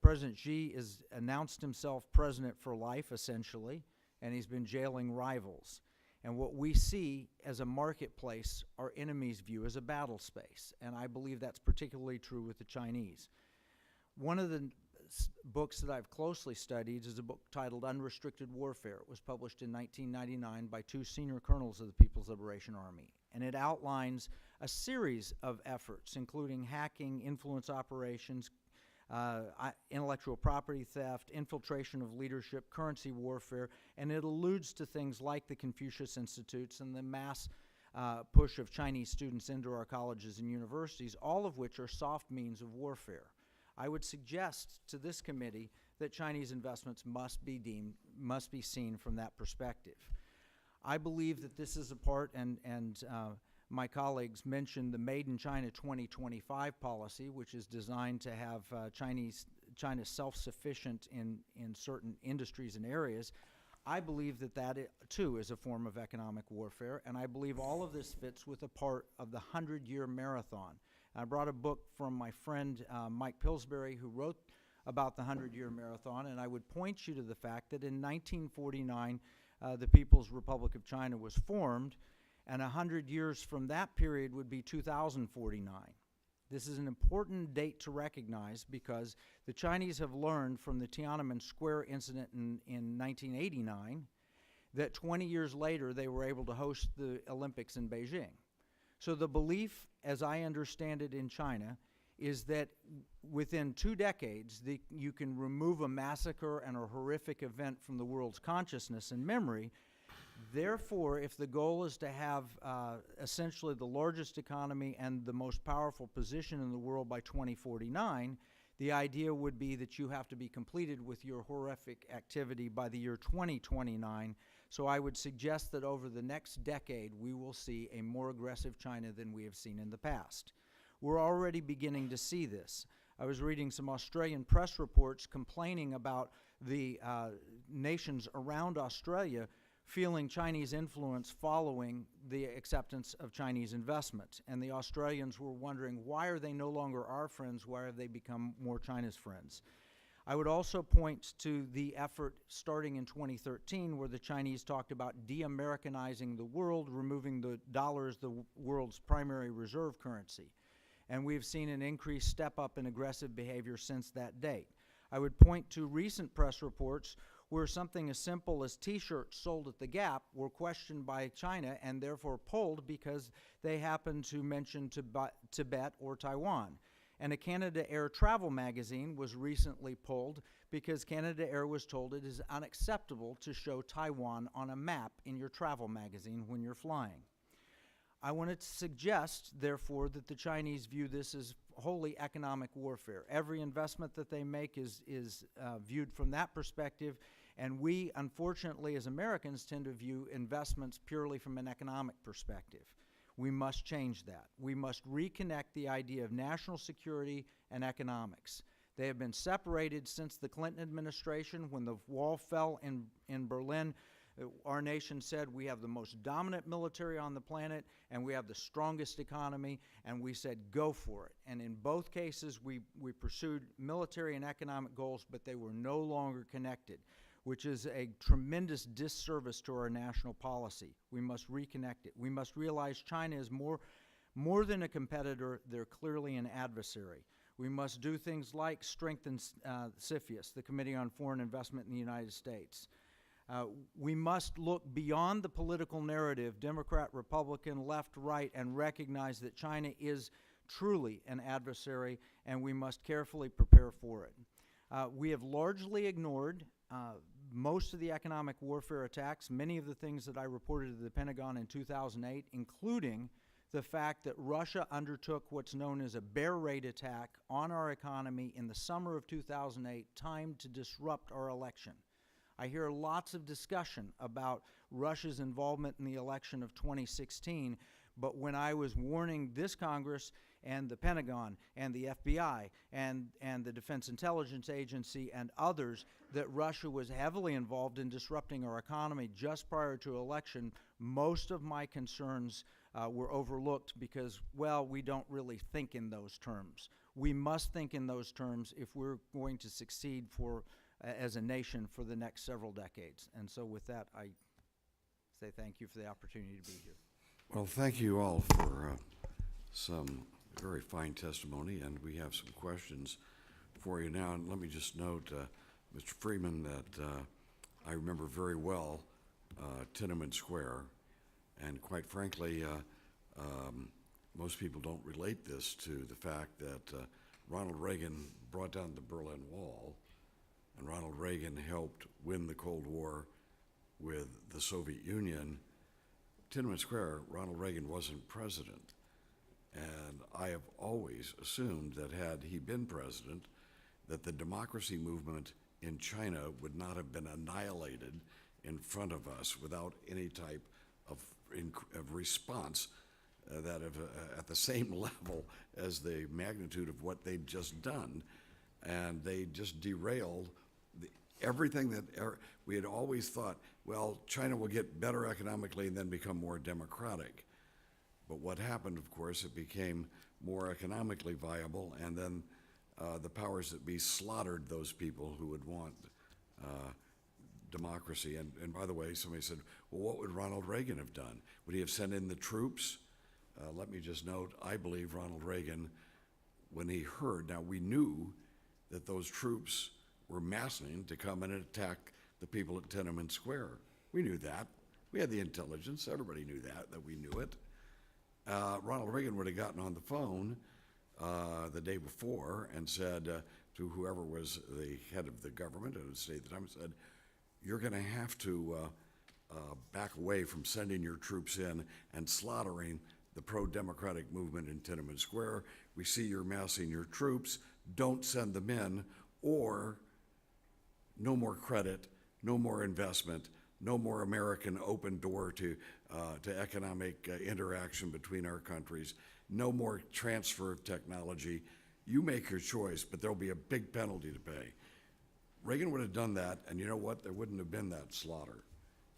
S11: President Xi has announced himself president for life, essentially, and he's been jailing rivals. And what we see as a marketplace, our enemies view as a battle space, and I believe that's particularly true with the Chinese. One of the books that I've closely studied is a book titled Unrestricted Warfare. It was published in 1999 by 2 senior colonels of the People's Liberation Army, and it outlines a series of efforts, including hacking, influence operations, intellectual property theft, infiltration of leadership, currency warfare, and it alludes to things like the Confucius Institutes and the mass push of Chinese students into our colleges and universities, all of which are soft means of warfare. I would suggest to this committee that Chinese investments must be seen from that perspective. I believe that this is a part, and my colleagues mentioned the Made in China 2025 policy, which is designed to have China self-sufficient in certain industries and areas. I believe that too is a form of economic warfare, and I believe all of this fits with a part of the 100-year marathon. I brought a book from my friend Mike Pillsbury, who wrote about the 100-year marathon, and I would point you to the fact that in 1949, the People's Republic of China was formed, and 100 years from that period would be 2049. This is an important date to recognize because the Chinese have learned from the Tiananmen Square incident in 1989 that 20 years later they were able to host the Olympics in Beijing. So the belief, as I understand it in China, is that within 2 decades you can remove a massacre and a horrific event from the world's consciousness and memory. Therefore, if the goal is to have essentially the largest economy and the most powerful position in the world by 2049, the idea would be that you have to be completed with your horrific activity by the year 2029. So I would suggest that over the next decade, we will see a more aggressive China than we have seen in the past. We're already beginning to see this. I was reading some Australian press reports complaining about the nations around Australia feeling Chinese influence following the acceptance of Chinese investment. And the Australians were wondering, why are they no longer our friends? Why have they become more China's friends? I would also point to the effort starting in 2013 where the Chinese talked about de-Americanizing the world, removing the dollar as the world's primary reserve currency. And we've seen an increased step up in aggressive behavior since that date. I would point to recent press reports where something as simple as T-shirts sold at the Gap were questioned by China and therefore pulled because they happened to mention Tibet or Taiwan. And a Canada Air travel magazine was recently pulled because Canada Air was told it is unacceptable to show Taiwan on a map in your travel magazine when you're flying. I wanted to suggest, therefore, that the Chinese view this as wholly economic warfare. Every investment that they make is viewed from that perspective, and we, unfortunately, as Americans, tend to view investments purely from an economic perspective. We must change that. We must reconnect the idea of national security and economics. They have been separated since the Clinton administration. When the wall fell in Berlin, our nation said we have the most dominant military on the planet and we have the strongest economy, and we said go for it. And in both cases, we pursued military and economic goals, but they were no longer connected, which is a tremendous disservice to our national policy. We must reconnect it. We must realize China is more than a competitor. They're clearly an adversary. We must do things like strengthen CFIUS, the Committee on Foreign Investment in the United States. We must look beyond the political narrative, Democrat, Republican, left, right, and recognize that China is truly an adversary, and we must carefully prepare for it. We have largely ignored most of the economic warfare attacks, many of the things that I reported to the Pentagon in 2008, including the fact that Russia undertook what's known as a bear raid attack on our economy in the summer of 2008, timed to disrupt our election. I hear lots of discussion about Russia's involvement in the election of 2016, but when I was warning this Congress and the Pentagon and the FBI and the Defense Intelligence Agency and others that Russia was heavily involved in disrupting our economy just prior to election, most of my concerns were overlooked because, well, we don't really think in those terms. We must think in those terms if we're going to succeed as a nation for the next several decades. And so with that, I say thank you for the opportunity to be here.
S7: Well, thank you all for some very fine testimony, and we have some questions for you now. And let me just note, Mr. Freeman, that I remember very well Tiananmen Square, and quite frankly, most people don't relate this to the fact that Ronald Reagan brought down the Berlin Wall, and Ronald Reagan helped win the Cold War with the Soviet Union. Tiananmen Square, Ronald Reagan wasn't president. And I have always assumed that had he been president, that the democracy movement in China would not have been annihilated in front of us without any type of response at the same level as the magnitude of what they'd just done. And they just derailed everything that we had always thought, well, China will get better economically and then become more democratic. But what happened, of course, it became more economically viable, and then the powers that be slaughtered those people who would want democracy. And by the way, somebody said, well, what would Ronald Reagan have done? Would he have sent in the troops? Let me just note, I believe Ronald Reagan, when he heard, now we knew that those troops were massing to come and attack the people at Tiananmen Square. We knew that. We had the intelligence. Everybody knew that we knew it. Ronald Reagan would have gotten on the phone the day before and said to whoever was the head of the government at the state at the time, said, you're going to have to back away from sending your troops in and slaughtering the pro-democratic movement in Tiananmen Square. We see you're massing your troops. Don't send them in, or no more credit, no more investment, no more American open door to economic interaction between our countries, no more transfer of technology. You make your choice, but there'll be a big penalty to pay. Reagan would have done that, and you know what? There wouldn't have been that slaughter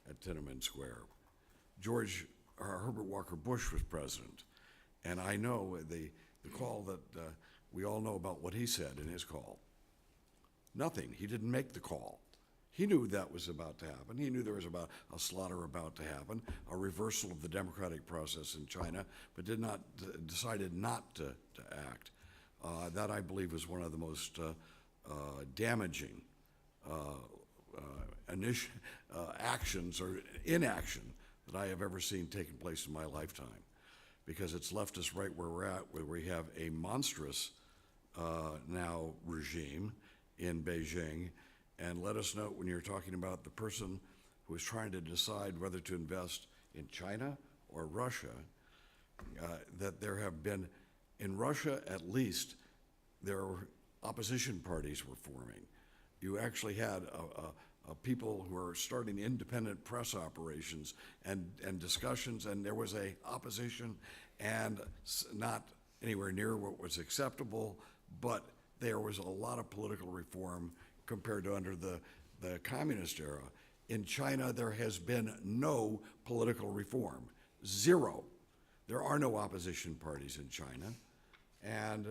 S7: at Tiananmen Square. Herbert Walker Bush was president, and I know the call that we all know about what he said in his call. Nothing. He didn't make the call. He knew that was about to happen. He knew there was about a slaughter about to happen, a reversal of the democratic process in China, but decided not to act. That, I believe, was one of the most damaging actions or inaction that I have ever seen taking place in my lifetime, because it's left us right where we're at, where we have a monstrous now regime in Beijing. And let us know when you're talking about the person who is trying to decide whether to invest in China or Russia, that there have been In Russia, at least, there were opposition parties were forming. You actually had people who are starting independent press operations and discussions, and there was a opposition, and not anywhere near what was acceptable, but there was a lot of political reform compared to under the communist era. In China, there has been no political reform, zero. There are no opposition parties in China, and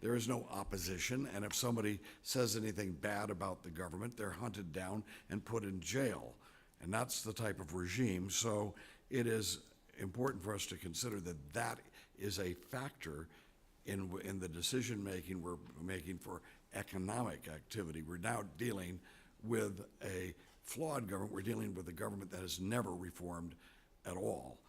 S7: there is no opposition, and if somebody says anything bad about the government, they're hunted down and put in jail. And that's the type of regime, so it is important for us to consider that that is a factor in the decision-making we're making for economic activity. We're now dealing with a flawed government. We're dealing with a government that has never reformed at all.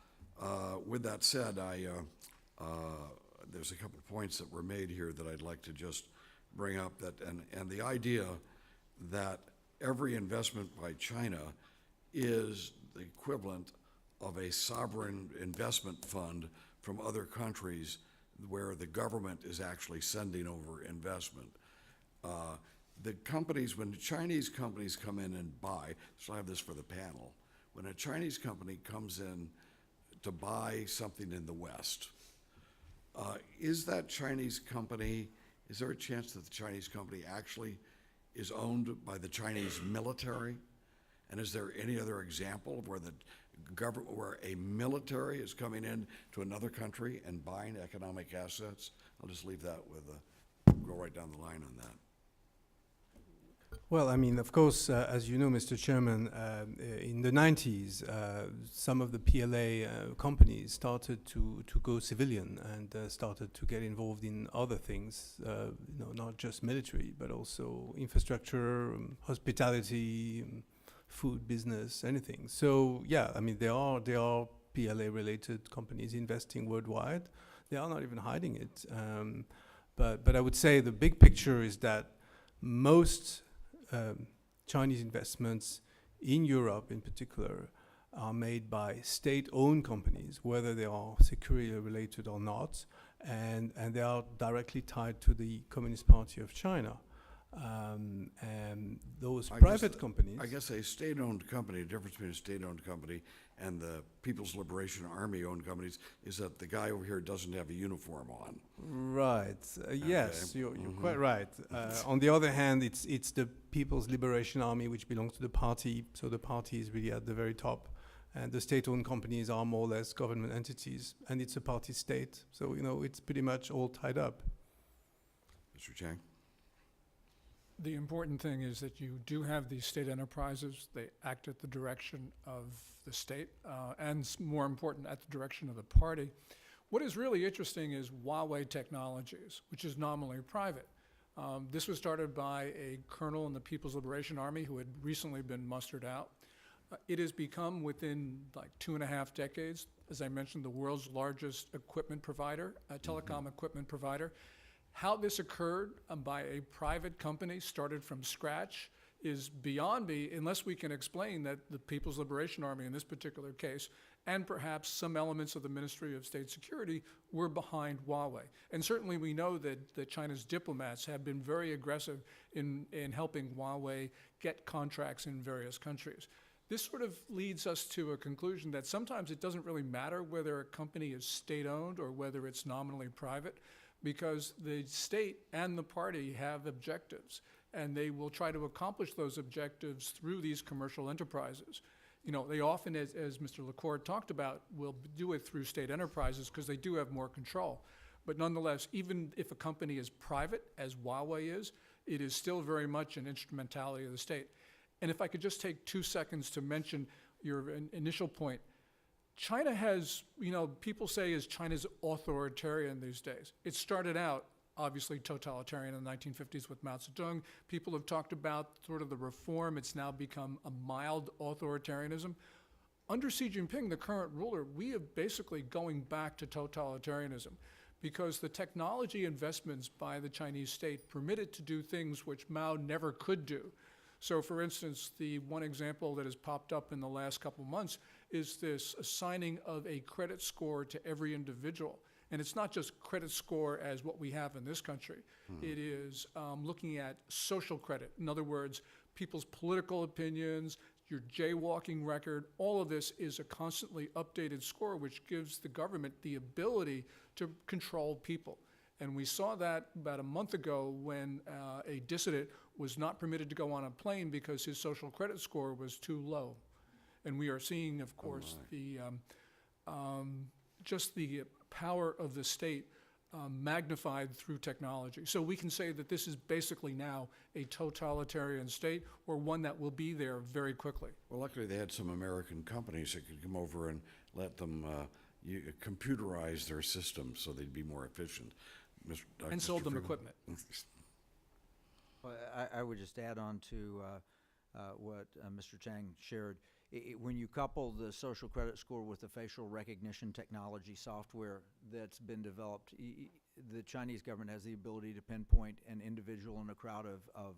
S7: With that said, there's a couple of points that were made here that I'd like to just bring up, that and the idea that every investment by China is the equivalent of a sovereign investment fund from other countries where the government is actually sending over investment. The companies, when Chinese companies come in and buy, so I have this for the panel, when a Chinese company comes in to buy something in the West, is that Chinese company, is there a chance that the Chinese company actually is owned by the Chinese military? And is there any other example of where the government, where a military is coming in to another country and buying economic assets? I'll just leave that with go right down the line on that.
S10: Well, I mean, of course, as you know, Mr. Chairman, in the 90s, some of the PLA companies started to go civilian and started to get involved in other things, not just military, but also infrastructure, hospitality, food business, anything. So, yeah, I mean, there are PLA-related companies investing worldwide. They are not even hiding it. But I would say the big picture is that most Chinese investments in Europe in particular are made by state-owned companies, whether they are security related or not, and they are directly tied to the Communist Party of China. And those private companies...
S7: I guess a state-owned company, the difference between a state-owned company and the People's Liberation Army-owned companies is that the guy over here doesn't have a uniform on.
S10: Right. Yes, you're quite right. On the other hand, it's the People's Liberation Army, which belongs to the party, so the party is really at the very top. And the state-owned companies are more or less government entities, and it's a party state. So, it's pretty much all tied up.
S7: Mr. Chang?
S3: The important thing is that you do have these state enterprises. They act at the direction of the state, and more important, at the direction of the party. What is really interesting is Huawei Technologies, which is nominally private. This was started by a colonel in the People's Liberation Army who had recently been mustered out. It has become, within like 2.5 decades, as I mentioned, the world's largest equipment provider, telecom equipment provider. How this occurred by a private company started from scratch is beyond me, unless we can explain that the People's Liberation Army in this particular case, and perhaps some elements of the Ministry of State Security, were behind Huawei. And certainly we know that China's diplomats have been very aggressive in helping Huawei get contracts in various countries. This sort of leads us to a conclusion that sometimes it doesn't really matter whether a company is state-owned or whether it's nominally private, because the state and the party have objectives, and they will try to accomplish those objectives through these commercial enterprises. They often, as Mr. LaCour talked about, will do it through state enterprises because they do have more control. But nonetheless, even if a company is private, as Huawei is, it is still very much an instrumentality of the state. And if I could just take 2 seconds to mention your initial point, China has, people say is China's authoritarian these days. It started out, obviously, totalitarian in the 1950s with Mao Zedong. People have talked about sort of the reform. It's now become a mild authoritarianism. Under Xi Jinping, the current ruler, we are basically going back to totalitarianism because the technology investments by the Chinese state permitted to do things which Mao never could do. So, for instance, the one example that has popped up in the last couple of months is this assigning of a credit score to every individual. And it's not just credit score as what we have in this country. It is looking at social credit. In other words, people's political opinions, your jaywalking record, all of this is a constantly updated score which gives the government the ability to control people. And we saw that about a month ago when a dissident was not permitted to go on a plane because his social credit score was too low. And we are seeing, of course, just the power of the state magnified through technology. So we can say that this is basically now a totalitarian state, or one that will be there very quickly.
S7: Well, luckily they had some American companies that could come over and let them computerize their systems so they'd be more efficient.
S3: And sold them equipment.
S11: Well, I would just add on to what Mr. Chang shared. When you couple the social credit score with the facial recognition technology software that's been developed, the Chinese government has the ability to pinpoint an individual in a crowd of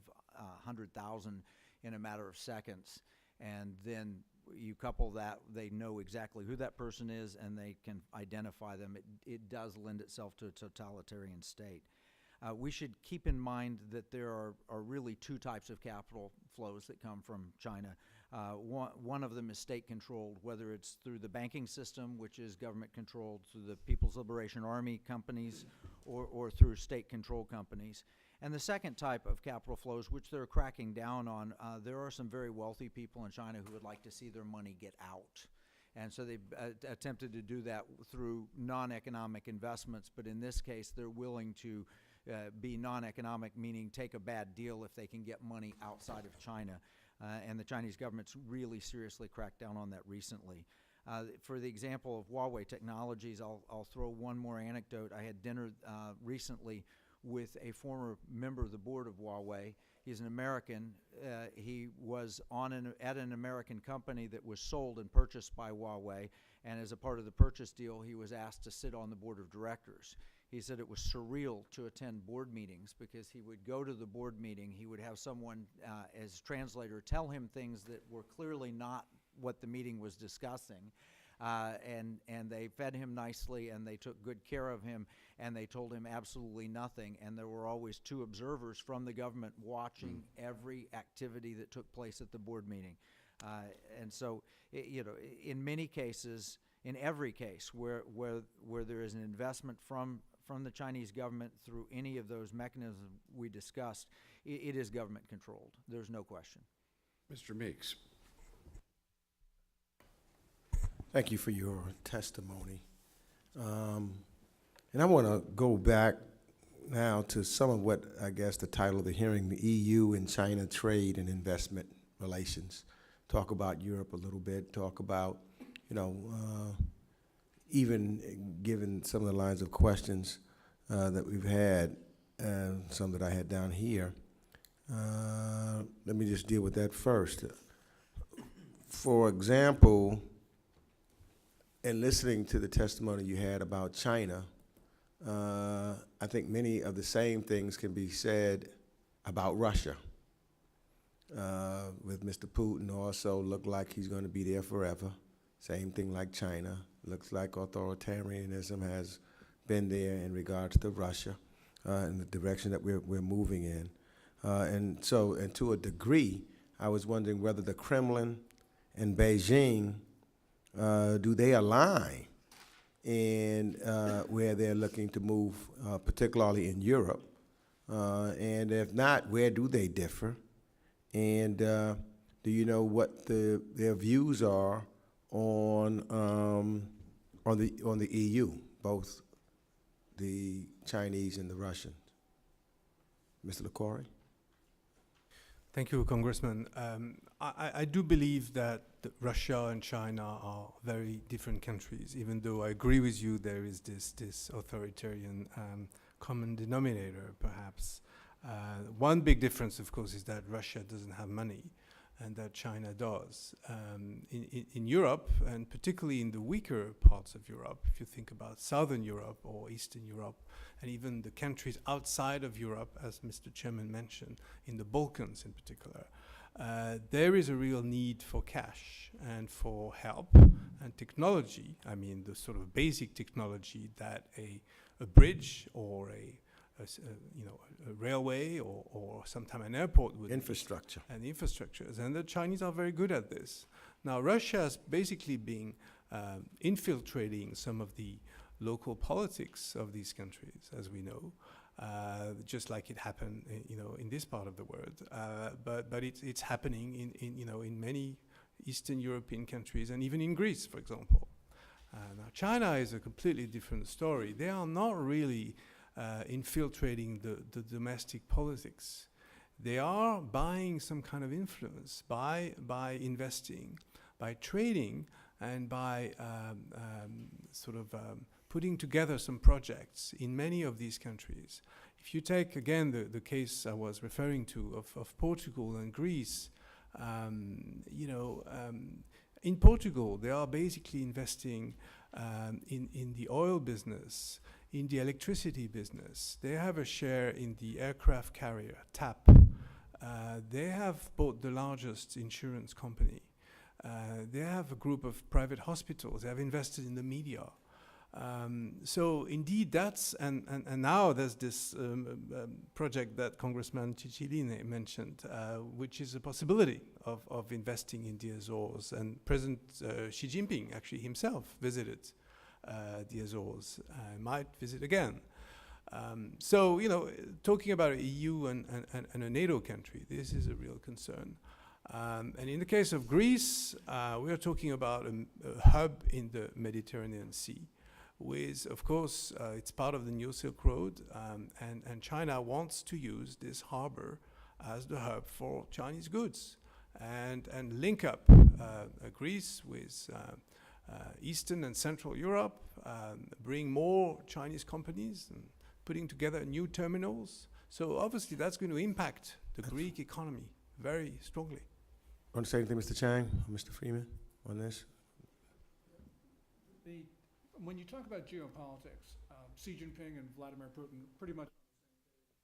S11: 100,000 in a matter of seconds. And then you couple that, they know exactly who that person is and they can identify them. It does lend itself to a totalitarian state. We should keep in mind that there are really two types of capital flows that come from China. One of them is state-controlled, whether it's through the banking system, which is government-controlled, through the People's Liberation Army companies, or through state-controlled companies. And the second type of capital flows, which they're cracking down on, there are some very wealthy people in China who would like to see their money get out. And so they've attempted to do that through non-economic investments, but in this case, they're willing to be non-economic, meaning take a bad deal if they can get money outside of China. And the Chinese government's really seriously cracked down on that recently. For the example of Huawei Technologies, I'll throw one more anecdote. I had dinner recently with a former member of the board of Huawei. He's an American. He was at an American company that was sold and purchased by Huawei, and as a part of the purchase deal, he was asked to sit on the board of directors. He said it was surreal to attend board meetings because he would go to the board meeting, he would have someone as translator tell him things that were clearly not what the meeting was discussing. And they fed him nicely and they took good care of him and they told him absolutely nothing. And there were always two observers from the government watching every activity that took place at the board meeting. And so, in many cases, in every case where there is an investment from the Chinese government through any of those mechanisms we discussed, it is government controlled. There's no question.
S7: Mr. Meeks.
S8: Thank you for your testimony. And I want to go back now to some of what I guess the title of the hearing, the EU and China trade and investment relations. Talk about Europe a little bit, talk about, even given some of the lines of questions that we've had, some that I had down here. Let me just deal with that first. For example, in listening to the testimony you had about China, I think many of the same things can be said about Russia. With Mr. Putin also looked like he's going to be there forever. Same thing like China. Looks like authoritarianism has been there in regards to Russia in the direction that we're moving in. And to a degree, I was wondering whether the Kremlin and Beijing, do they align in where they're looking to move, particularly in Europe? And if not, where do they differ? And do you know what their views are on the EU, both the Chinese and the Russians? Mr. LaCorey?
S10: Thank you, Congressman. I do believe that Russia and China are very different countries, even though I agree with you there is this authoritarian common denominator, perhaps. One big difference, of course, is that Russia doesn't have money and that China does. In Europe, and particularly in the weaker parts of Europe, if you think about Southern Europe or Eastern Europe, and even the countries outside of Europe, as Mr. Chairman mentioned, in the Balkans in particular, there is a real need for cash and for help and technology. I mean, the sort of basic technology that a bridge or a railway or sometime an airport would
S8: Infrastructure.
S10: need, and infrastructures. And the Chinese are very good at this. Now, Russia has basically been infiltrating some of the local politics of these countries, as we know, just like it happened, in this part of the world. But it's happening in many Eastern European countries and even in Greece, for example. Now, China is a completely different story. They are not really infiltrating the domestic politics. They are buying some kind of influence by investing, by trading, and by putting together some projects in many of these countries. If you take, again, the case I was referring to of Portugal and Greece, in Portugal, they are basically investing in the oil business, in the electricity business. They have a share in the aircraft carrier, TAP. They have bought the largest insurance company. They have a group of private hospitals. They have invested in the media. So indeed, and now there's this project that Congressman Cicilline mentioned, which is a possibility of investing in the Azores. And President Xi Jinping actually himself visited the Azores and might visit again. So, talking about a EU and a NATO country, this is a real concern. And in the case of Greece, we are talking about a hub in the Mediterranean Sea, with, of course, it's part of the New Silk Road, and China wants to use this harbor as the hub for Chinese goods and link up Greece with Eastern and Central Europe, bring more Chinese companies and putting together new terminals. So obviously that's going to impact the Greek economy very strongly.
S8: Want to say anything, Mr. Chang, or Mr. Freeman, on this?
S3: When you talk about geopolitics, Xi Jinping and Vladimir Putin pretty much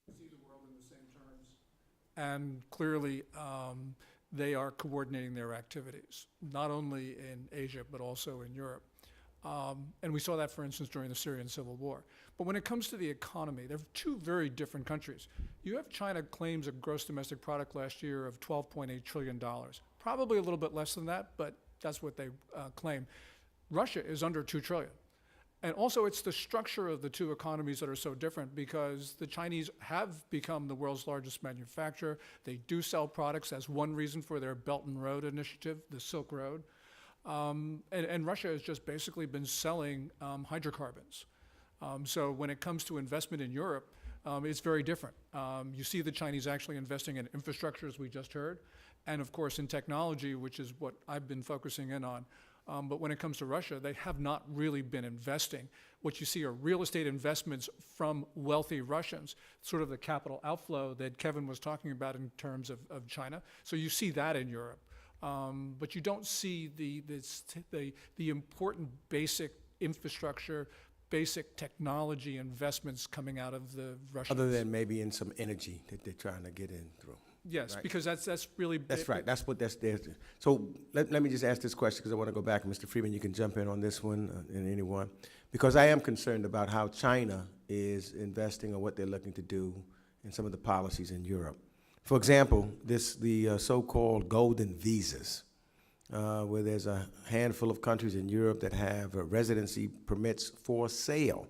S3: see the world in the same terms. And clearly, they are coordinating their activities, not only in Asia, but also in Europe. And we saw that, for instance, during the Syrian civil war. But when it comes to the economy, they're two very different countries. You have China claims a gross domestic product last year of $12.8 trillion. Probably a little bit less than that, but that's what they claim. Russia is under $2 trillion. And also, it's the structure of the two economies that are so different, because the Chinese have become the world's largest manufacturer. They do sell products. That's one reason for their Belt and Road initiative, the Silk Road. And Russia has just basically been selling hydrocarbons. So when it comes to investment in Europe, it's very different. You see the Chinese actually investing in infrastructure, as we just heard, and of course in technology, which is what I've been focusing in on. But when it comes to Russia, they have not really been investing. What you see are real estate investments from wealthy Russians, sort of the capital outflow that Kevin was talking about in terms of China. So you see that in Europe. But you don't see the important basic infrastructure, basic technology investments coming out of the Russians.
S8: Other than maybe in some energy that they're trying to get in through.
S3: Yes,
S8: right?
S3: because that's really...
S8: That's right. That's what that's there. So let me just ask this question, because I want to go back. Mr. Freeman, you can jump in on this one, and anyone. Because I am concerned about how China is investing or what they're looking to do in some of the policies in Europe. For example, the so-called golden visas, where there's a handful of countries in Europe that have residency permits for sale,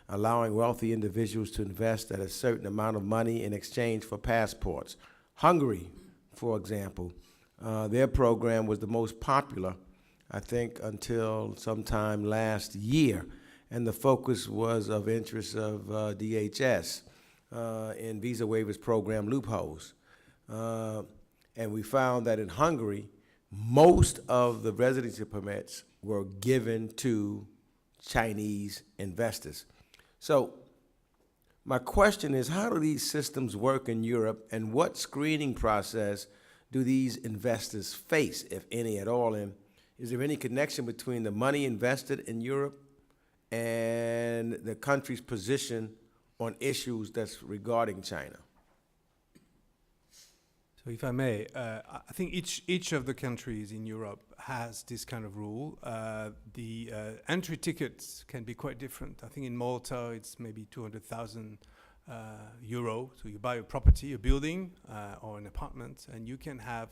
S8: allowing wealthy individuals to invest at a certain amount of money in exchange for passports. Hungary, for example, their program was the most popular, I think, until sometime last year, and the focus was of interest of DHS in visa waivers program loopholes. And we found that in Hungary, most of the residency permits were given to Chinese investors. So my question is, how do these systems work in Europe, and what screening process do these investors face, if any at all? And is there any connection between the money invested in Europe and the country's position on issues that's regarding China?
S10: So if I may, I think each of the countries in Europe has this kind of rule. The entry tickets can be quite different. I think in Malta it's maybe 200,000 euro. So you buy a property, a building or an apartment, and you can have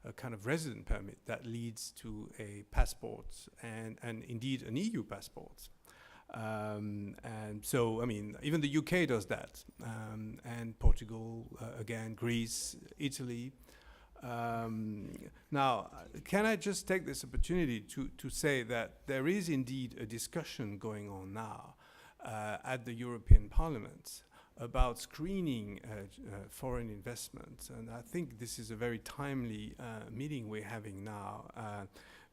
S10: a kind of resident permit that leads to a passport and indeed an EU passport. And so, I mean, even the UK does that, and Portugal, again, Greece, Italy. Now, can I just take this opportunity to say that there is indeed a discussion going on now at the European Parliament about screening foreign investment, and I think this is a very timely meeting we're having now.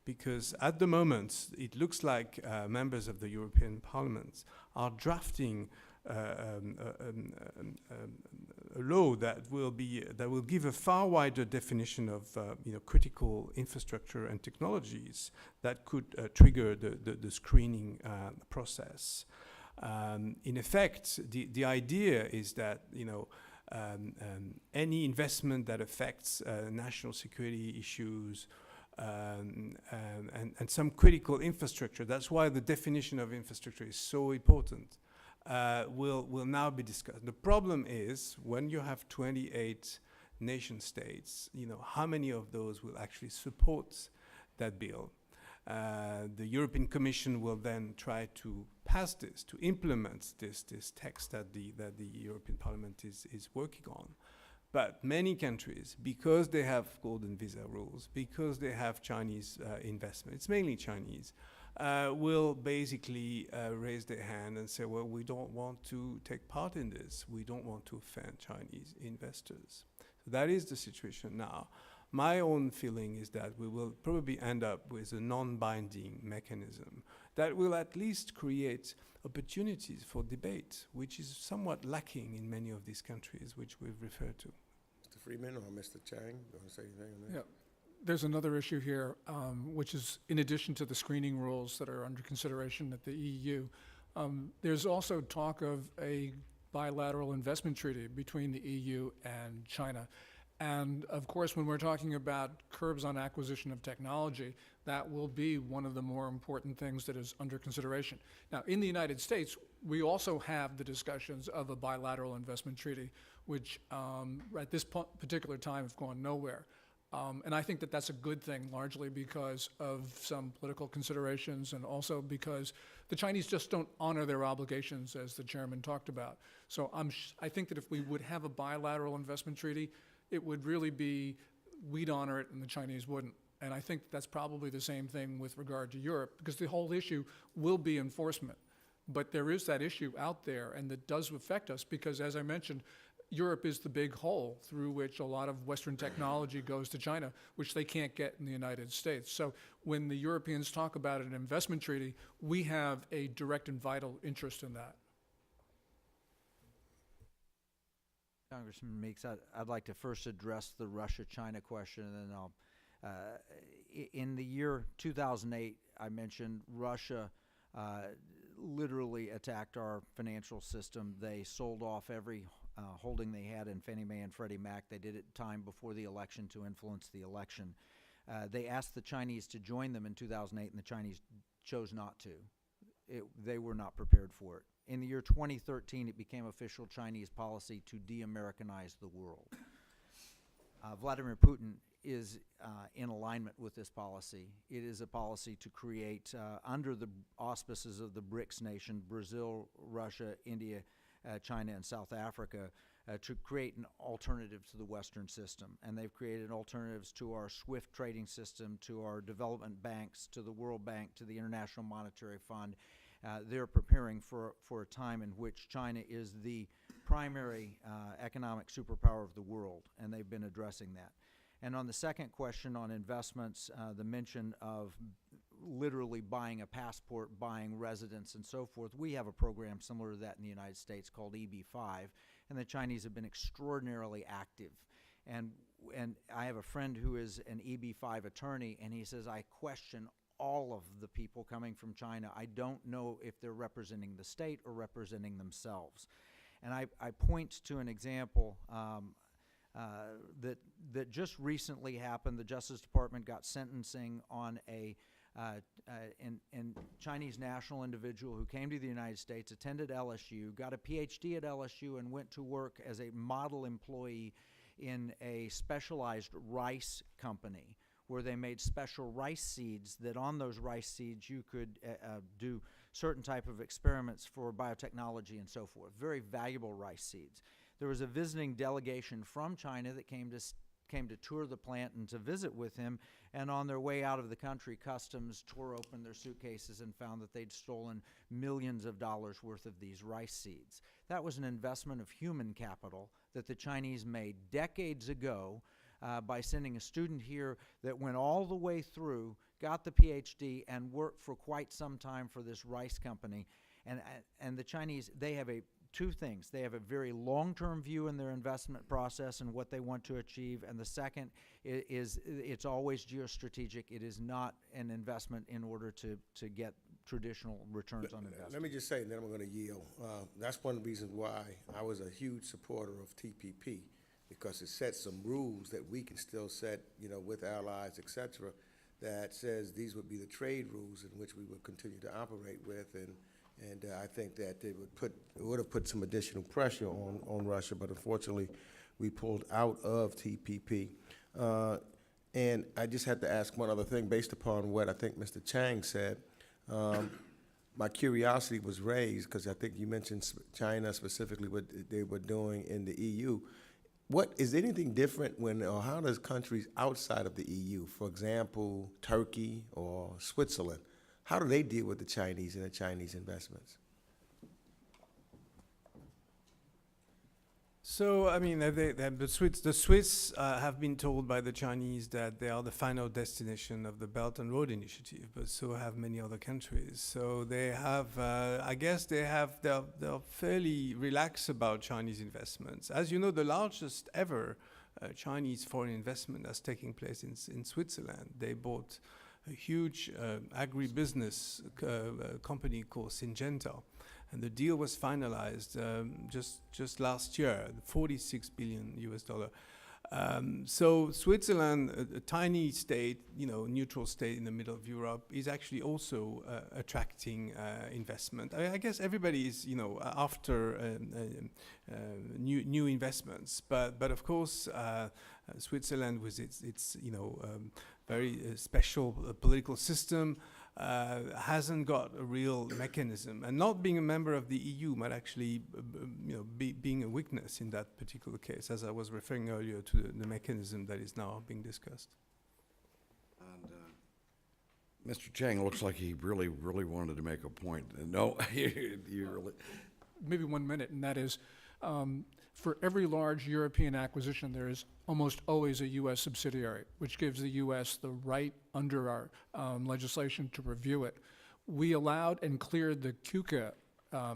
S10: Because at the moment, it looks like members of the European Parliament are drafting a law that will give a far wider definition of critical infrastructure and technologies that could trigger the screening process. In effect, the idea is that any investment that affects national security issues and some critical infrastructure, that's why the definition of infrastructure is so important, will now be discussed. The problem is when you have 28 nation states, how many of those will actually support that bill? The European Commission will then try to pass this, to implement this text that the European Parliament is working on. But many countries, because they have golden visa rules, because they have Chinese investment, it's mainly Chinese, will basically raise their hand and say, well, we don't want to take part in this. We don't want to offend Chinese investors. So that is the situation now. My own feeling is that we will probably end up with a non-binding mechanism that will at least create opportunities for debate, which is somewhat lacking in many of these countries which we've referred to.
S8: Mr. Freeman or Mr. Chang, you want to say anything on that?
S3: Yeah, there's another issue here, which is in addition to the screening rules that are under consideration at the EU, there's also talk of a bilateral investment treaty between the EU and China. And of course, when we're talking about curbs on acquisition of technology, that will be one of the more important things that is under consideration. Now, in the United States, we also have the discussions of a bilateral investment treaty, which at this particular time have gone nowhere. And I think that that's a good thing, largely because of some political considerations and also because the Chinese just don't honor their obligations, as the chairman talked about. So I think that if we would have a bilateral investment treaty, it would really be, we'd honor it and the Chinese wouldn't. And I think that's probably the same thing with regard to Europe, because the whole issue will be enforcement. But there is that issue out there, and that does affect us, because as I mentioned, Europe is the big hole through which a lot of Western technology goes to China, which they can't get in the United States. So when the Europeans talk about an investment treaty, we have a direct and vital interest in that.
S11: Congressman Meeks, I'd like to first address the Russia-China question, and then I'll, in the year 2008, I mentioned Russia literally attacked our financial system. They sold off every holding they had in Fannie Mae and Freddie Mac. They did it time before the election to influence the election. They asked the Chinese to join them in 2008, and the Chinese chose not to. They were not prepared for it. In the year 2013, it became official Chinese policy to de-Americanize the world. Vladimir Putin is in alignment with this policy. It is a policy to create, under the auspices of the BRICS nation, Brazil, Russia, India, China, and South Africa, to create an alternative to the Western system. And they've created alternatives to our SWIFT trading system, to our development banks, to the World Bank, to the International Monetary Fund. They're preparing for a time in which China is the primary economic superpower of the world, and they've been addressing that. And on the second question on investments, the mention of literally buying a passport, buying residence, and so forth, we have a program similar to that in the United States called EB-5, and the Chinese have been extraordinarily active. And I have a friend who is an EB-5 attorney, and he says, I question all of the people coming from China. I don't know if they're representing the state or representing themselves. And I point to an example. that just recently happened. The Justice Department got sentencing on a Chinese national individual who came to the United States, attended LSU, got a PhD at LSU, and went to work as a model employee in a specialized rice company where they made special rice seeds that on those rice seeds you could do certain type of experiments for biotechnology and so forth. Very valuable rice seeds. There was a visiting delegation from China that came to tour the plant and to visit with him, and on their way out of the country, customs tore open their suitcases and found that they'd stolen millions of dollars worth of these rice seeds. That was an investment of human capital that the Chinese made decades ago by sending a student here that went all the way through, got the PhD, and worked for quite some time for this rice company. And the Chinese, they have two things. They have a very long-term view in their investment process and what they want to achieve. And the second is it's always geostrategic. It is not an investment in order to get traditional returns on investment.
S8: Let me just say, and then I'm going to yield. That's one of the reasons why I was a huge supporter of TPP, because it sets some rules that we can still set, with allies, et cetera, that says these would be the trade rules in which we would continue to operate with. And I think that it would have put some additional pressure on Russia, but unfortunately, we pulled out of TPP. And I just had to ask one other thing, based upon what I think Mr. Chang said. My curiosity was raised because I think you mentioned China specifically, what they were doing in the EU. What is anything different or how does countries outside of the EU, for example, Turkey or Switzerland, how do they deal with the Chinese and the Chinese investments?
S10: So, I mean, the Swiss have been told by the Chinese that they are the final destination of the Belt and Road Initiative, but so have many other countries. So they have, I guess they're fairly relaxed about Chinese investments. As you know, the largest ever Chinese foreign investment that's taking place in Switzerland. They bought a huge agribusiness company called Syngenta. And the deal was finalized just last year, $46 billion US. So Switzerland, a tiny state, neutral state in the middle of Europe, is actually also attracting investment. I guess everybody is, after new investments, but of course Switzerland with its very special political system. Hasn't got a real mechanism, and not being a member of the EU might actually, being a weakness in that particular case, as I was referring earlier to the mechanism that is now being discussed.
S7: And Mr. Chang looks like he really wanted to make a point. No, you really.
S12: Maybe 1 minute, and that is, for every large European acquisition, there is almost always a U.S. subsidiary, which gives the U.S. the right under our legislation to review it. We allowed and cleared the KUKA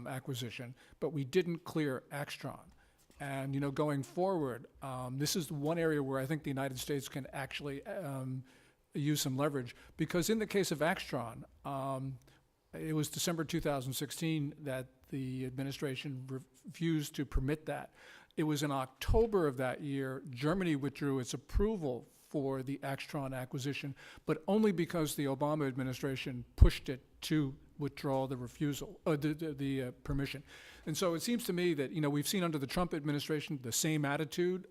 S12: acquisition, but we didn't clear Axtron. And going forward, this is one area where I think the United States can actually use some leverage, because in the case of Axtron, it was December 2016 that the administration refused to permit that. It was in October of that year, Germany withdrew its approval for the Axtron acquisition, but only because the Obama administration pushed it to withdraw the refusal, the permission. And so it seems to me that, we've seen under the Trump administration the same attitude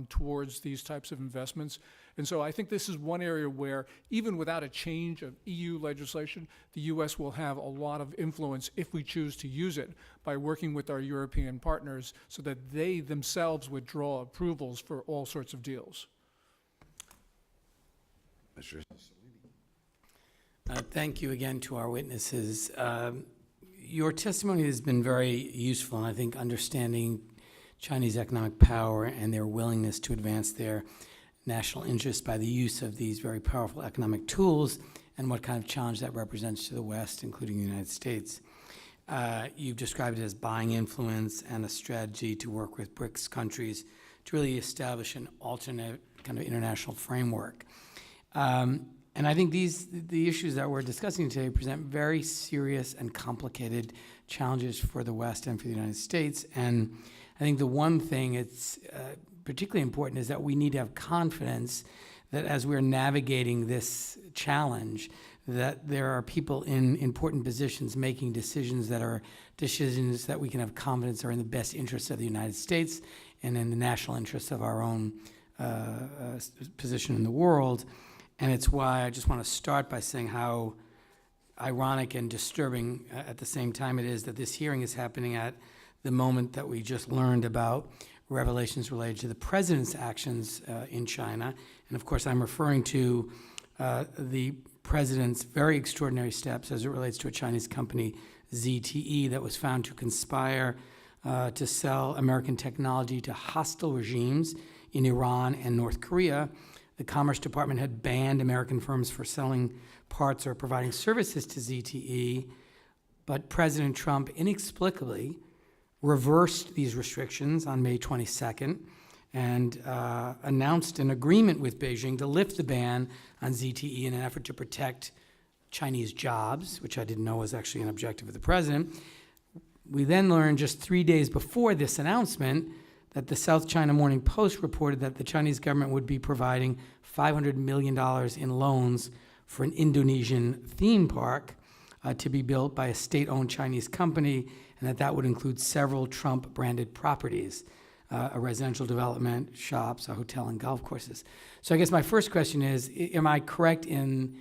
S12: towards these types of investments. And so I think this is one area where, even without a change of EU legislation, the U.S. will have a lot of influence if we choose to use it by working with our European partners so that they themselves withdraw approvals for all sorts of deals.
S7: Mr.
S9: Thank you again to our witnesses. Your testimony has been very useful in, I think, understanding Chinese economic power and their willingness to advance their national interest by the use of these very powerful economic tools, and what kind of challenge that represents to the West, including the United States. You've described it as buying influence and a strategy to work with BRICS countries to really establish an alternate kind of international framework. And I think the issues that we're discussing today present very serious and complicated challenges for the West and for the United States. And I think the one thing, it's particularly important is that we need to have confidence that as we're navigating this challenge, that there are people in important positions making decisions that we can have confidence are in the best interests of the United States and in the national interests of our own position in the world. And it's why I just want to start by saying how ironic and disturbing at the same time it is that this hearing is happening at the moment that we just learned about revelations related to the president's actions in China. And of course, I'm referring to the president's very extraordinary steps as it relates to a Chinese company, ZTE, that was found to conspire to sell American technology to hostile regimes in Iran and North Korea. The Commerce Department had banned American firms for selling parts or providing services to ZTE, but President Trump inexplicably reversed these restrictions on May 22nd and announced an agreement with Beijing to lift the ban on ZTE in an effort to protect Chinese jobs, which I didn't know was actually an objective of the president. We then learned just 3 days before this announcement that the South China Morning Post reported that the Chinese government would be providing $500 million in loans for an Indonesian theme park to be built by a state-owned Chinese company, and that would include several Trump-branded properties, a residential development, shops, a hotel, and golf courses. So I guess my first question is, am I correct in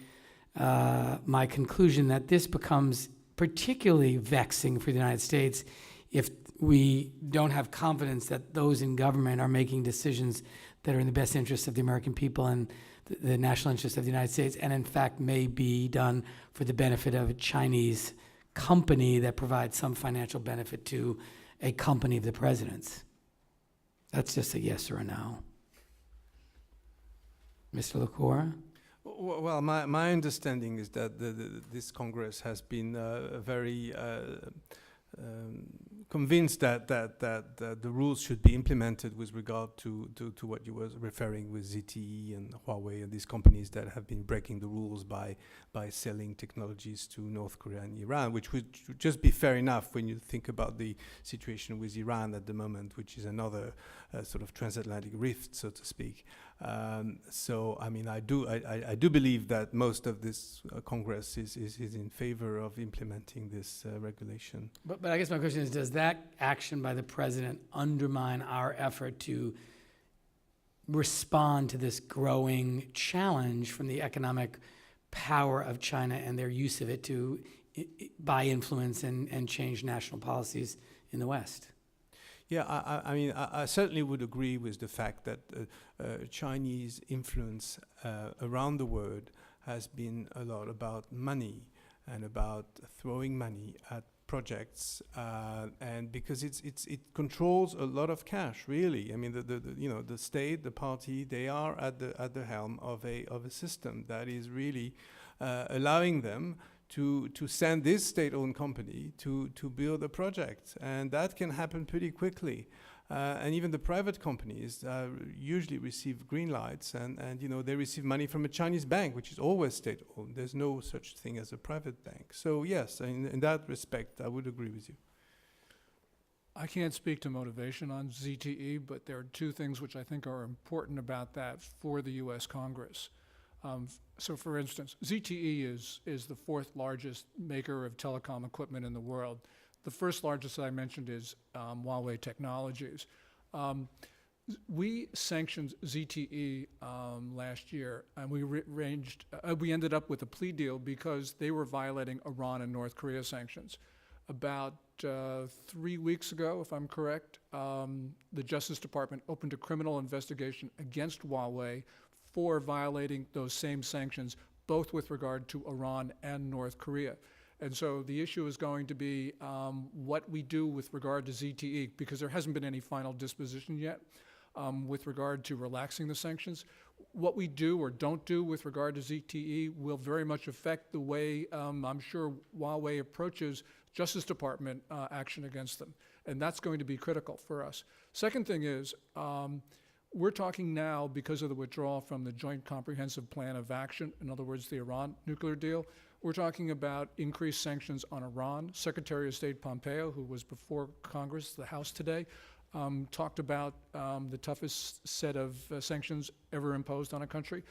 S9: my conclusion that this becomes particularly vexing for the United States if we don't have confidence that those in government are making decisions that are in the best interest of the American people and the national interest of the United States, and in fact may be done for the benefit of a Chinese company that provides some financial benefit to a company of the president's? That's just a yes or a no. Mr. LaCour?
S10: Well, my understanding is that this Congress has been very convinced that the rules should be implemented with regard to what you were referring with ZTE and Huawei and these companies that have been breaking the rules by selling technologies to North Korea and Iran, which would just be fair enough when you think about the situation with Iran at the moment, which is another sort of transatlantic rift, so to speak. So, I mean, I do believe that most of this Congress is in favor of implementing this regulation.
S9: But I guess my question is, does that action by the president undermine our effort to respond to this growing challenge from the economic power of China and their use of it to buy influence and change national policies in the West?
S10: Yeah, I mean, I certainly would agree with the fact that Chinese influence around the world has been a lot about money and about throwing money at projects, and because it controls a lot of cash, really. I mean, the state, the party, they are at the helm of a system that is really allowing them to send this state-owned company to build a project, and that can happen pretty quickly. And even the private companies usually receive green lights, and they receive money from a Chinese bank, which is always state-owned. There's no such thing as a private bank. So yes, in that respect, I would agree with you.
S12: I can't speak to motivation on ZTE, but there are two things which I think are important about that for the U.S. Congress. So for instance, ZTE is the fourth largest maker of telecom equipment in the world. The first largest I mentioned is Huawei Technologies. We sanctioned ZTE last year, and we ended up with a plea deal because they were violating Iran and North Korea sanctions. About 3 weeks ago, if I'm correct, the Justice Department opened a criminal investigation against Huawei for violating those same sanctions, both with regard to Iran and North Korea. And so the issue is going to be what we do with regard to ZTE, because there hasn't been any final disposition yet with regard to relaxing the sanctions. What we do or don't do with regard to ZTE will very much affect the way I'm sure Huawei approaches Justice Department action against them. And that's going to be critical for us. Second thing is, we're talking now, because of the withdrawal from the Joint Comprehensive Plan of Action, in other words, the Iran nuclear deal, we're talking about increased sanctions on Iran. Secretary of State Pompeo, who was before Congress, the House today, talked about the toughest set of sanctions ever imposed on a country.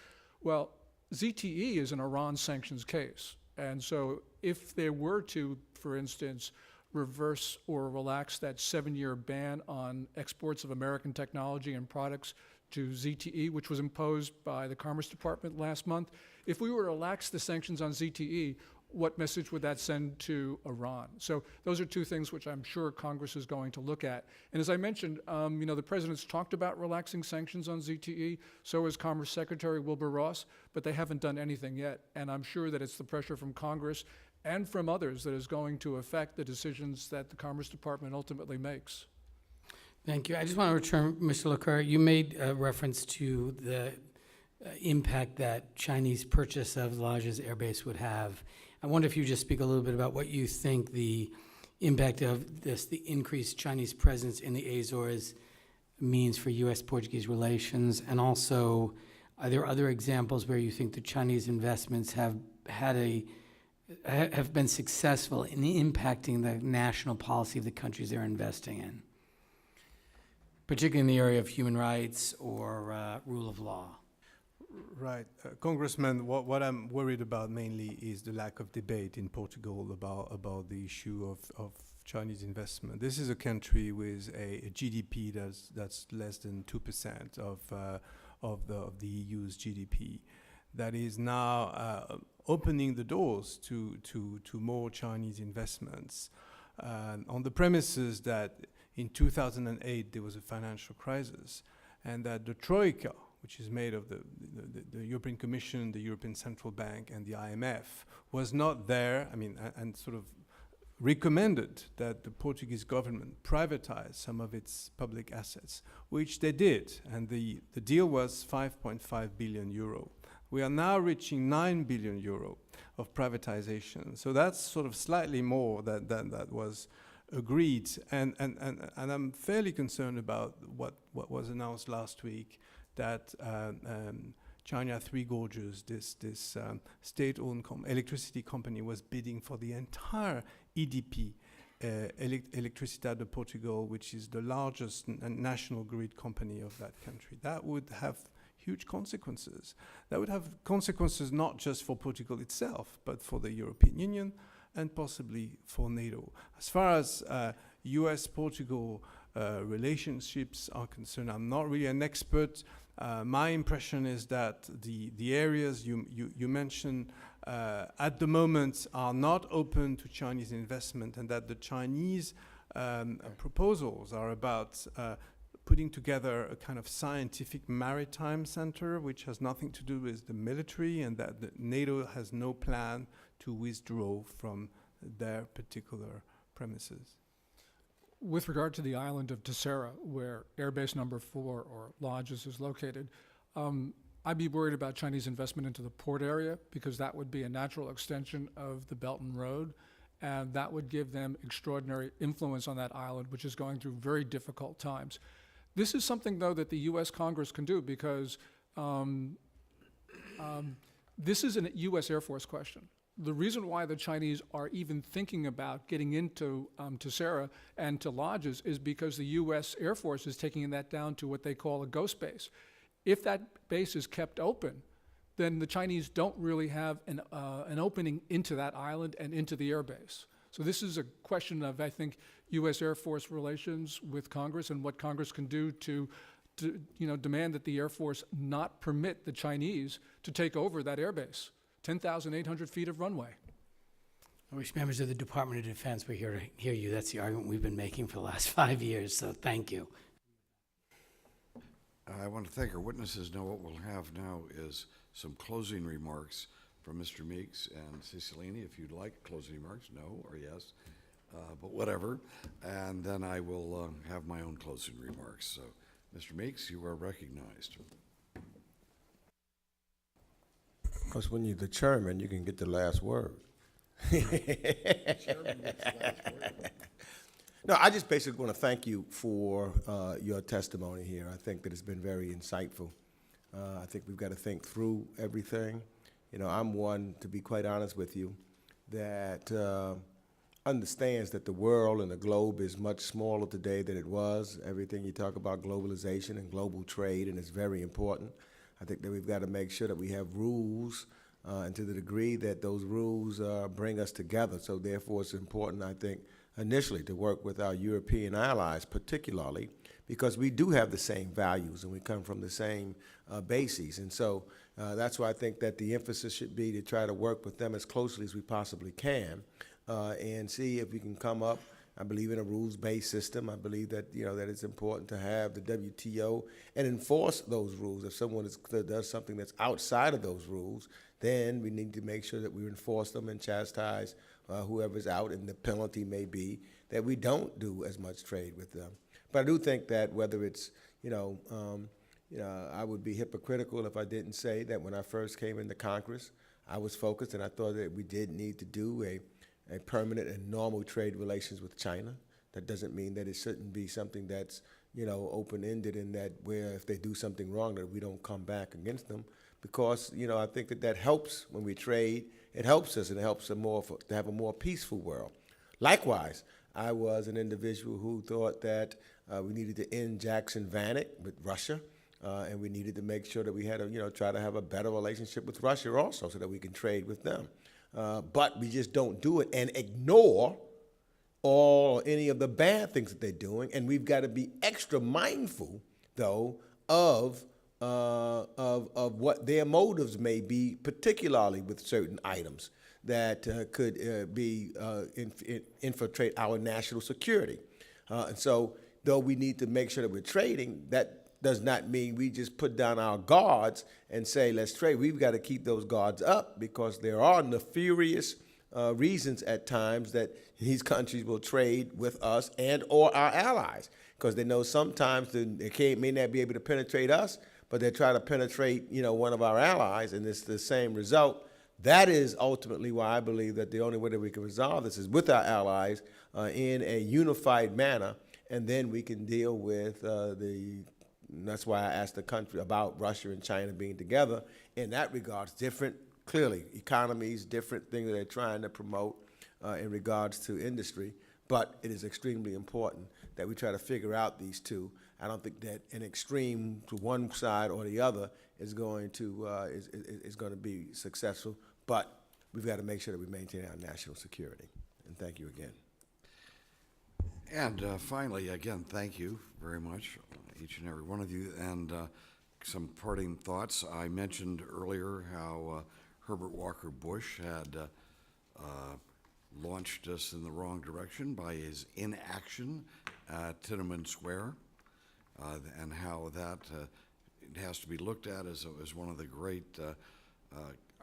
S12: Well, ZTE is an Iran sanctions case. And so if they were to, for instance, reverse or relax that 7-year ban on exports of American technology and products to ZTE, which was imposed by the Commerce Department last month, if we were to relax the sanctions on ZTE, what message would that send to Iran? So those are two things which I'm sure Congress is going to look at. And as I mentioned, the president's talked about relaxing sanctions on ZTE, so has Commerce Secretary Wilbur Ross, but they haven't done anything yet. And I'm sure that it's the pressure from Congress and from others that is going to affect the decisions that the Commerce Department ultimately makes.
S9: Thank you. I just want to return, Mr. Leclerc, you made reference to the impact that Chinese purchase of Lajes Air Base would have. I wonder if you just speak a little bit about what you think the impact of this, the increased Chinese presence in the Azores means for U.S.-Portuguese relations, and also, are there other examples where you think the Chinese investments have been successful in impacting the national policy of the countries they're investing in, particularly in the area of human rights or rule of law?
S10: Right. Congressman, what I'm worried about mainly is the lack of debate in Portugal about the issue of Chinese investment. This is a country with a GDP that's less than 2% of the EU's GDP, that is now opening the doors to more Chinese investments on the premises that in 2008 there was a financial crisis, and that the Troika, which is made of the European Commission, the European Central Bank, and the IMF, was not there, and sort of recommended that the Portuguese government privatize some of its public assets, which they did, and the deal was 5.5 billion euro. We are now reaching 9 billion euro of privatization, so that's sort of slightly more than that was agreed, and I'm fairly concerned about what was announced last week, that China Three Gorges, this state-owned electricity company, was bidding for the entire EDP, Electricidade de Portugal, which is the largest national grid company of that country. That would have huge consequences. That would have consequences not just for Portugal itself, but for the European Union and possibly for NATO. As far as US-Portugal relationships are concerned, I'm not really an expert. My impression is that the areas you mentioned at the moment are not open to Chinese investment, and that the Chinese proposals are about putting together a kind of scientific maritime center, which has nothing to do with the military, and that NATO has no plan to withdraw from their particular premises.
S12: With regard to the island of Terceira, where Airbase number 4, or Lajes, is located, I'd be worried about Chinese investment into the port area, because that would be a natural extension of the Belt and Road, and that would give them extraordinary influence on that island, which is going through very difficult times. This is something, though, that the U.S. Congress can do, because this is a U.S. Air Force question. The reason why the Chinese are even thinking about getting into Terceira and to Lajes is because the U.S. Air Force is taking that down to what they call a ghost base. If that base is kept open, then the Chinese don't really have an opening into that island and into the air base. So this is a question of, I think, U.S. Air Force relations with Congress and what Congress can do to demand that the Air Force not permit the Chinese to take over that air base. 10,800 feet of runway.
S9: I wish members of the Department of Defense were here to hear you. That's the argument we've been making for the last 5 years, so thank you.
S7: I want to thank our witnesses. Now what we'll have now is some closing remarks from Mr. Meeks and Cicilline, if you'd like closing remarks, no or yes, but whatever. And then I will have my own closing remarks. So, Mr. Meeks, you are recognized.
S8: Because when you're the chairman, you can get the last word. No, I just basically want to thank you for your testimony here. I think that it's been very insightful. I think we've got to think through everything. I'm one, to be quite honest with you, that understands that the world and the globe is much smaller today than it was. Everything you talk about globalization and global trade, and it's very important. I think that we've got to make sure that we have rules, and to the degree that those rules bring us together. So therefore, it's important, I think, initially to work with our European allies, particularly because we do have the same values and we come from the same bases. And so that's why I think that the emphasis should be to try to work with them as closely as we possibly can, and see if we can come up. I believe in a rules-based system. I believe that, that it's important to have the WTO and enforce those rules. If someone does something that's outside of those rules, then we need to make sure that we enforce them and chastise whoever's out, and the penalty may be that we don't do as much trade with them. But I do think that whether it's, I would be hypocritical if I didn't say that when I first came into Congress, I was focused and I thought that we did need to do a permanent and normal trade relations with China. That doesn't mean that it shouldn't be something that's, open-ended, in that where if they do something wrong that we don't come back against them. Because, I think that helps when we trade. It helps us, and it helps to have a more peaceful world. Likewise, I was an individual who thought that we needed to end Jackson Vanik with Russia, and we needed to make sure that we had try to have a better relationship with Russia also, so that we can trade with them. But we just don't do it and ignore any of the bad things that they're doing. And we've got to be extra mindful, though, of what their motives may be, particularly with certain items that could infiltrate our national security. And so, though we need to make sure that we're trading, that does not mean we just put down our guards and say, let's trade. We've got to keep those guards up, because there are nefarious reasons at times that these countries will trade with us and or our allies, because they know sometimes they may not be able to penetrate us, but they try to penetrate, one of our allies, and it's the same result. That is ultimately why I believe that the only way that we can resolve this is with our allies in a unified manner, and then we can deal with that's why I asked the country about Russia and China being together. In that regard, different, clearly, economies, different things that they're trying to promote in regards to industry. But it is extremely important that we try to figure out these two. I don't think that an extreme to one side or the other is going to be successful. But we've got to make sure that we maintain our national security. And thank you again.
S7: And finally, again, thank you very much, each and every one of you. And some parting thoughts. I mentioned earlier how Herbert Walker Bush had launched us in the wrong direction by his inaction at Tiananmen Square, and how that it has to be looked at as one of the great,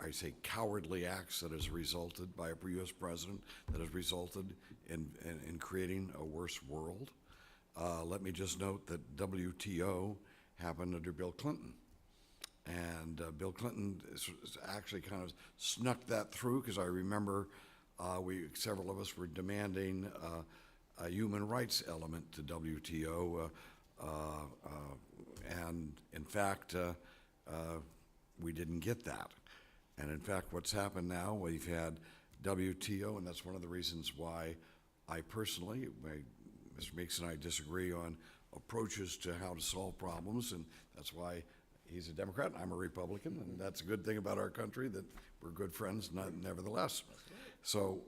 S7: I say, cowardly acts that has resulted by a U.S. president, that has resulted in creating a worse world. Let me just note that WTO happened under Bill Clinton. And Bill Clinton actually kind of snuck that through, because I remember several of us were demanding a human rights element to WTO, and in fact, we didn't get that. And in fact, what's happened now, we've had WTO, and that's one of the reasons why I personally, Mr. Meeks and I disagree on approaches to how to solve problems, and that's why he's a Democrat and I'm a Republican, and that's a good thing about our country, that we're good friends nevertheless. So,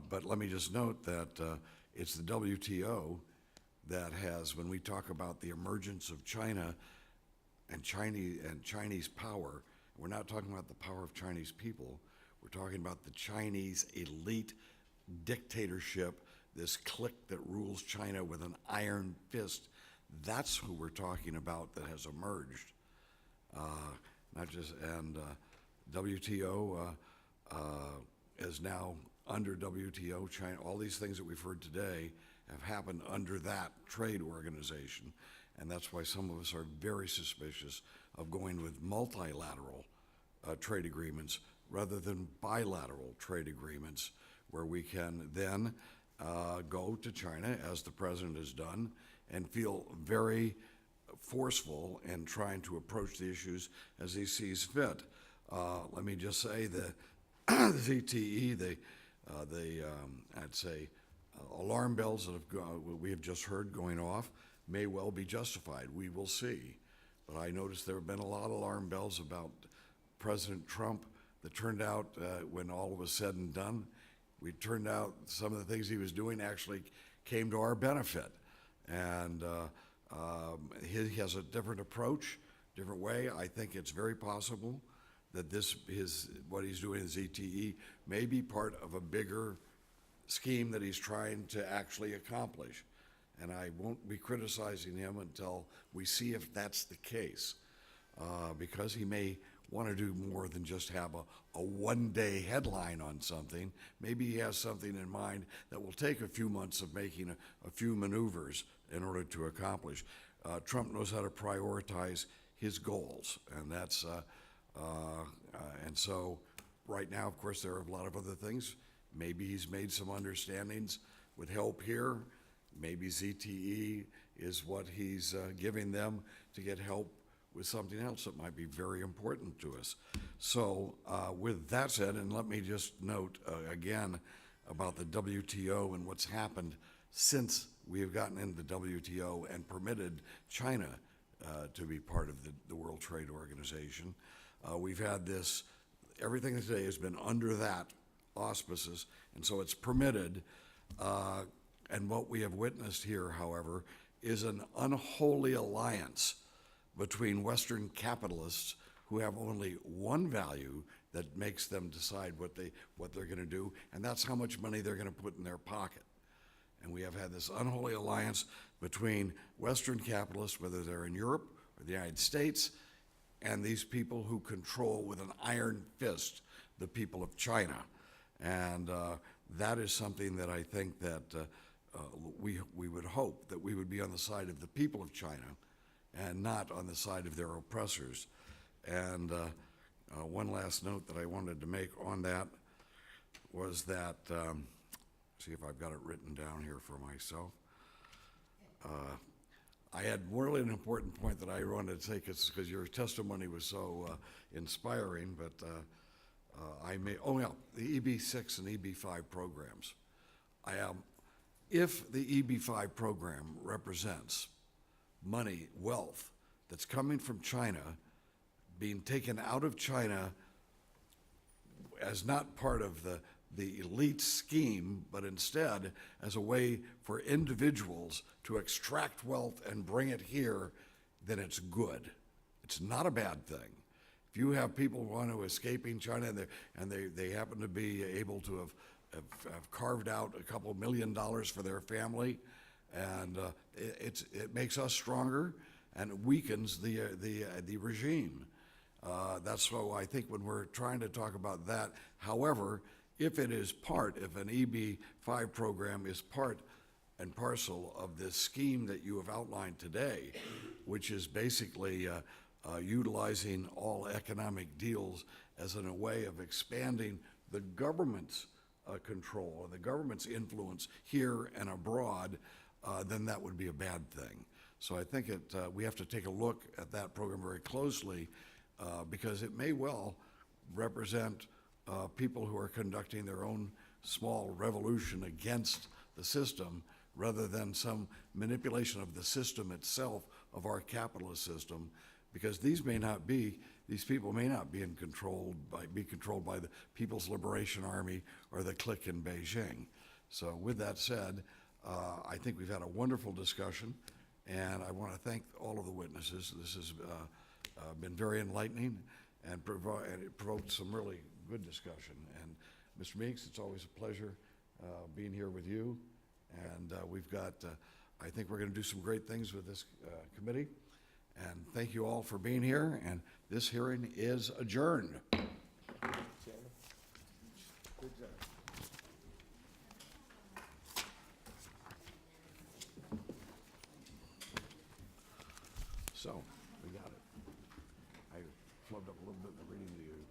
S7: but let me just note that it's the WTO that has, when we talk about the emergence of China and Chinese power, we're not talking about the power of Chinese people, we're talking about the Chinese elite dictatorship, this clique that rules China with an iron fist. That's who we're talking about that has emerged. WTO is now under WTO. China, all these things that we've heard today have happened under that trade organization, and that's why some of us are very suspicious of going with multilateral trade agreements rather than bilateral trade agreements, where we can then go to China, as the president has done, and feel very forceful in trying to approach the issues as he sees fit. Let me just say that the ZTE, I'd say, alarm bells that we have just heard going off may well be justified. We will see. But I noticed there have been a lot of alarm bells about President Trump that turned out, when all was said and done, turned out some of the things he was doing actually came to our benefit. And he has a different approach, different way. I think it's very possible that what he's doing in ZTE may be part of a bigger scheme that he's trying to actually accomplish. And I won't be criticizing him until we see if that's the case, because he may want to do more than just have a one-day headline on something. Maybe he has something in mind that will take a few months of making a few maneuvers in order to accomplish. Trump knows how to prioritize his goals, and that's and so right now, of course, there are a lot of other things. Maybe he's made some understandings with help here. Maybe ZTE is what he's giving them to get help with something else that might be very important to us. So with that said, and let me just note again about the WTO and what's happened since we have gotten into the WTO and permitted China to be part of the World Trade Organization. We've had this, everything today has been under that auspices, and so it's permitted. And what we have witnessed here, however, is an unholy alliance between Western capitalists who have only one value that makes them decide what they're going to do, and that's how much money they're going to put in their pocket. And we have had this unholy alliance between Western capitalists, whether they're in Europe or the United States, and these people who control with an iron fist the people of China. And that is something that I think that we would hope that we would be on the side of the people of China and not on the side of their oppressors. And one last note that I wanted to make on that was that, see if I've got it written down here for myself. I had really an important point that I wanted to take because your testimony was so inspiring, but the EB6 and EB5 programs. If the EB5 program represents money, wealth that's coming from China, being taken out of China as not part of the elite scheme, but instead as a way for individuals to extract wealth and bring it here, then it's good. It's not a bad thing. If you have people who want to escaping China and they happen to be able to have carved out a couple $1 million for their family, and it makes us stronger and it weakens the regime. That's why I think when we're trying to talk about that, however, if an EB5 program is part and parcel of this scheme that you have outlined today, which is basically utilizing all economic deals as in a way of expanding the government's control and the government's influence here and abroad, then that would be a bad thing. So I think we have to take a look at that program very closely because it may well represent people who are conducting their own small revolution against the system rather than some manipulation of the system itself, of our capitalist system, because these people may not be controlled by the People's Liberation Army or the clique in Beijing. So with that said, I think we've had a wonderful discussion, and I want to thank all of the witnesses. This has been very enlightening and it provoked some really good discussion. And Mr. Meeks, it's always a pleasure being here with you. And we've got, I think we're going to do some great things with this committee. And thank you all for being here. And this hearing is adjourned. So, we got it. I flubbed up a little bit in the reading to you.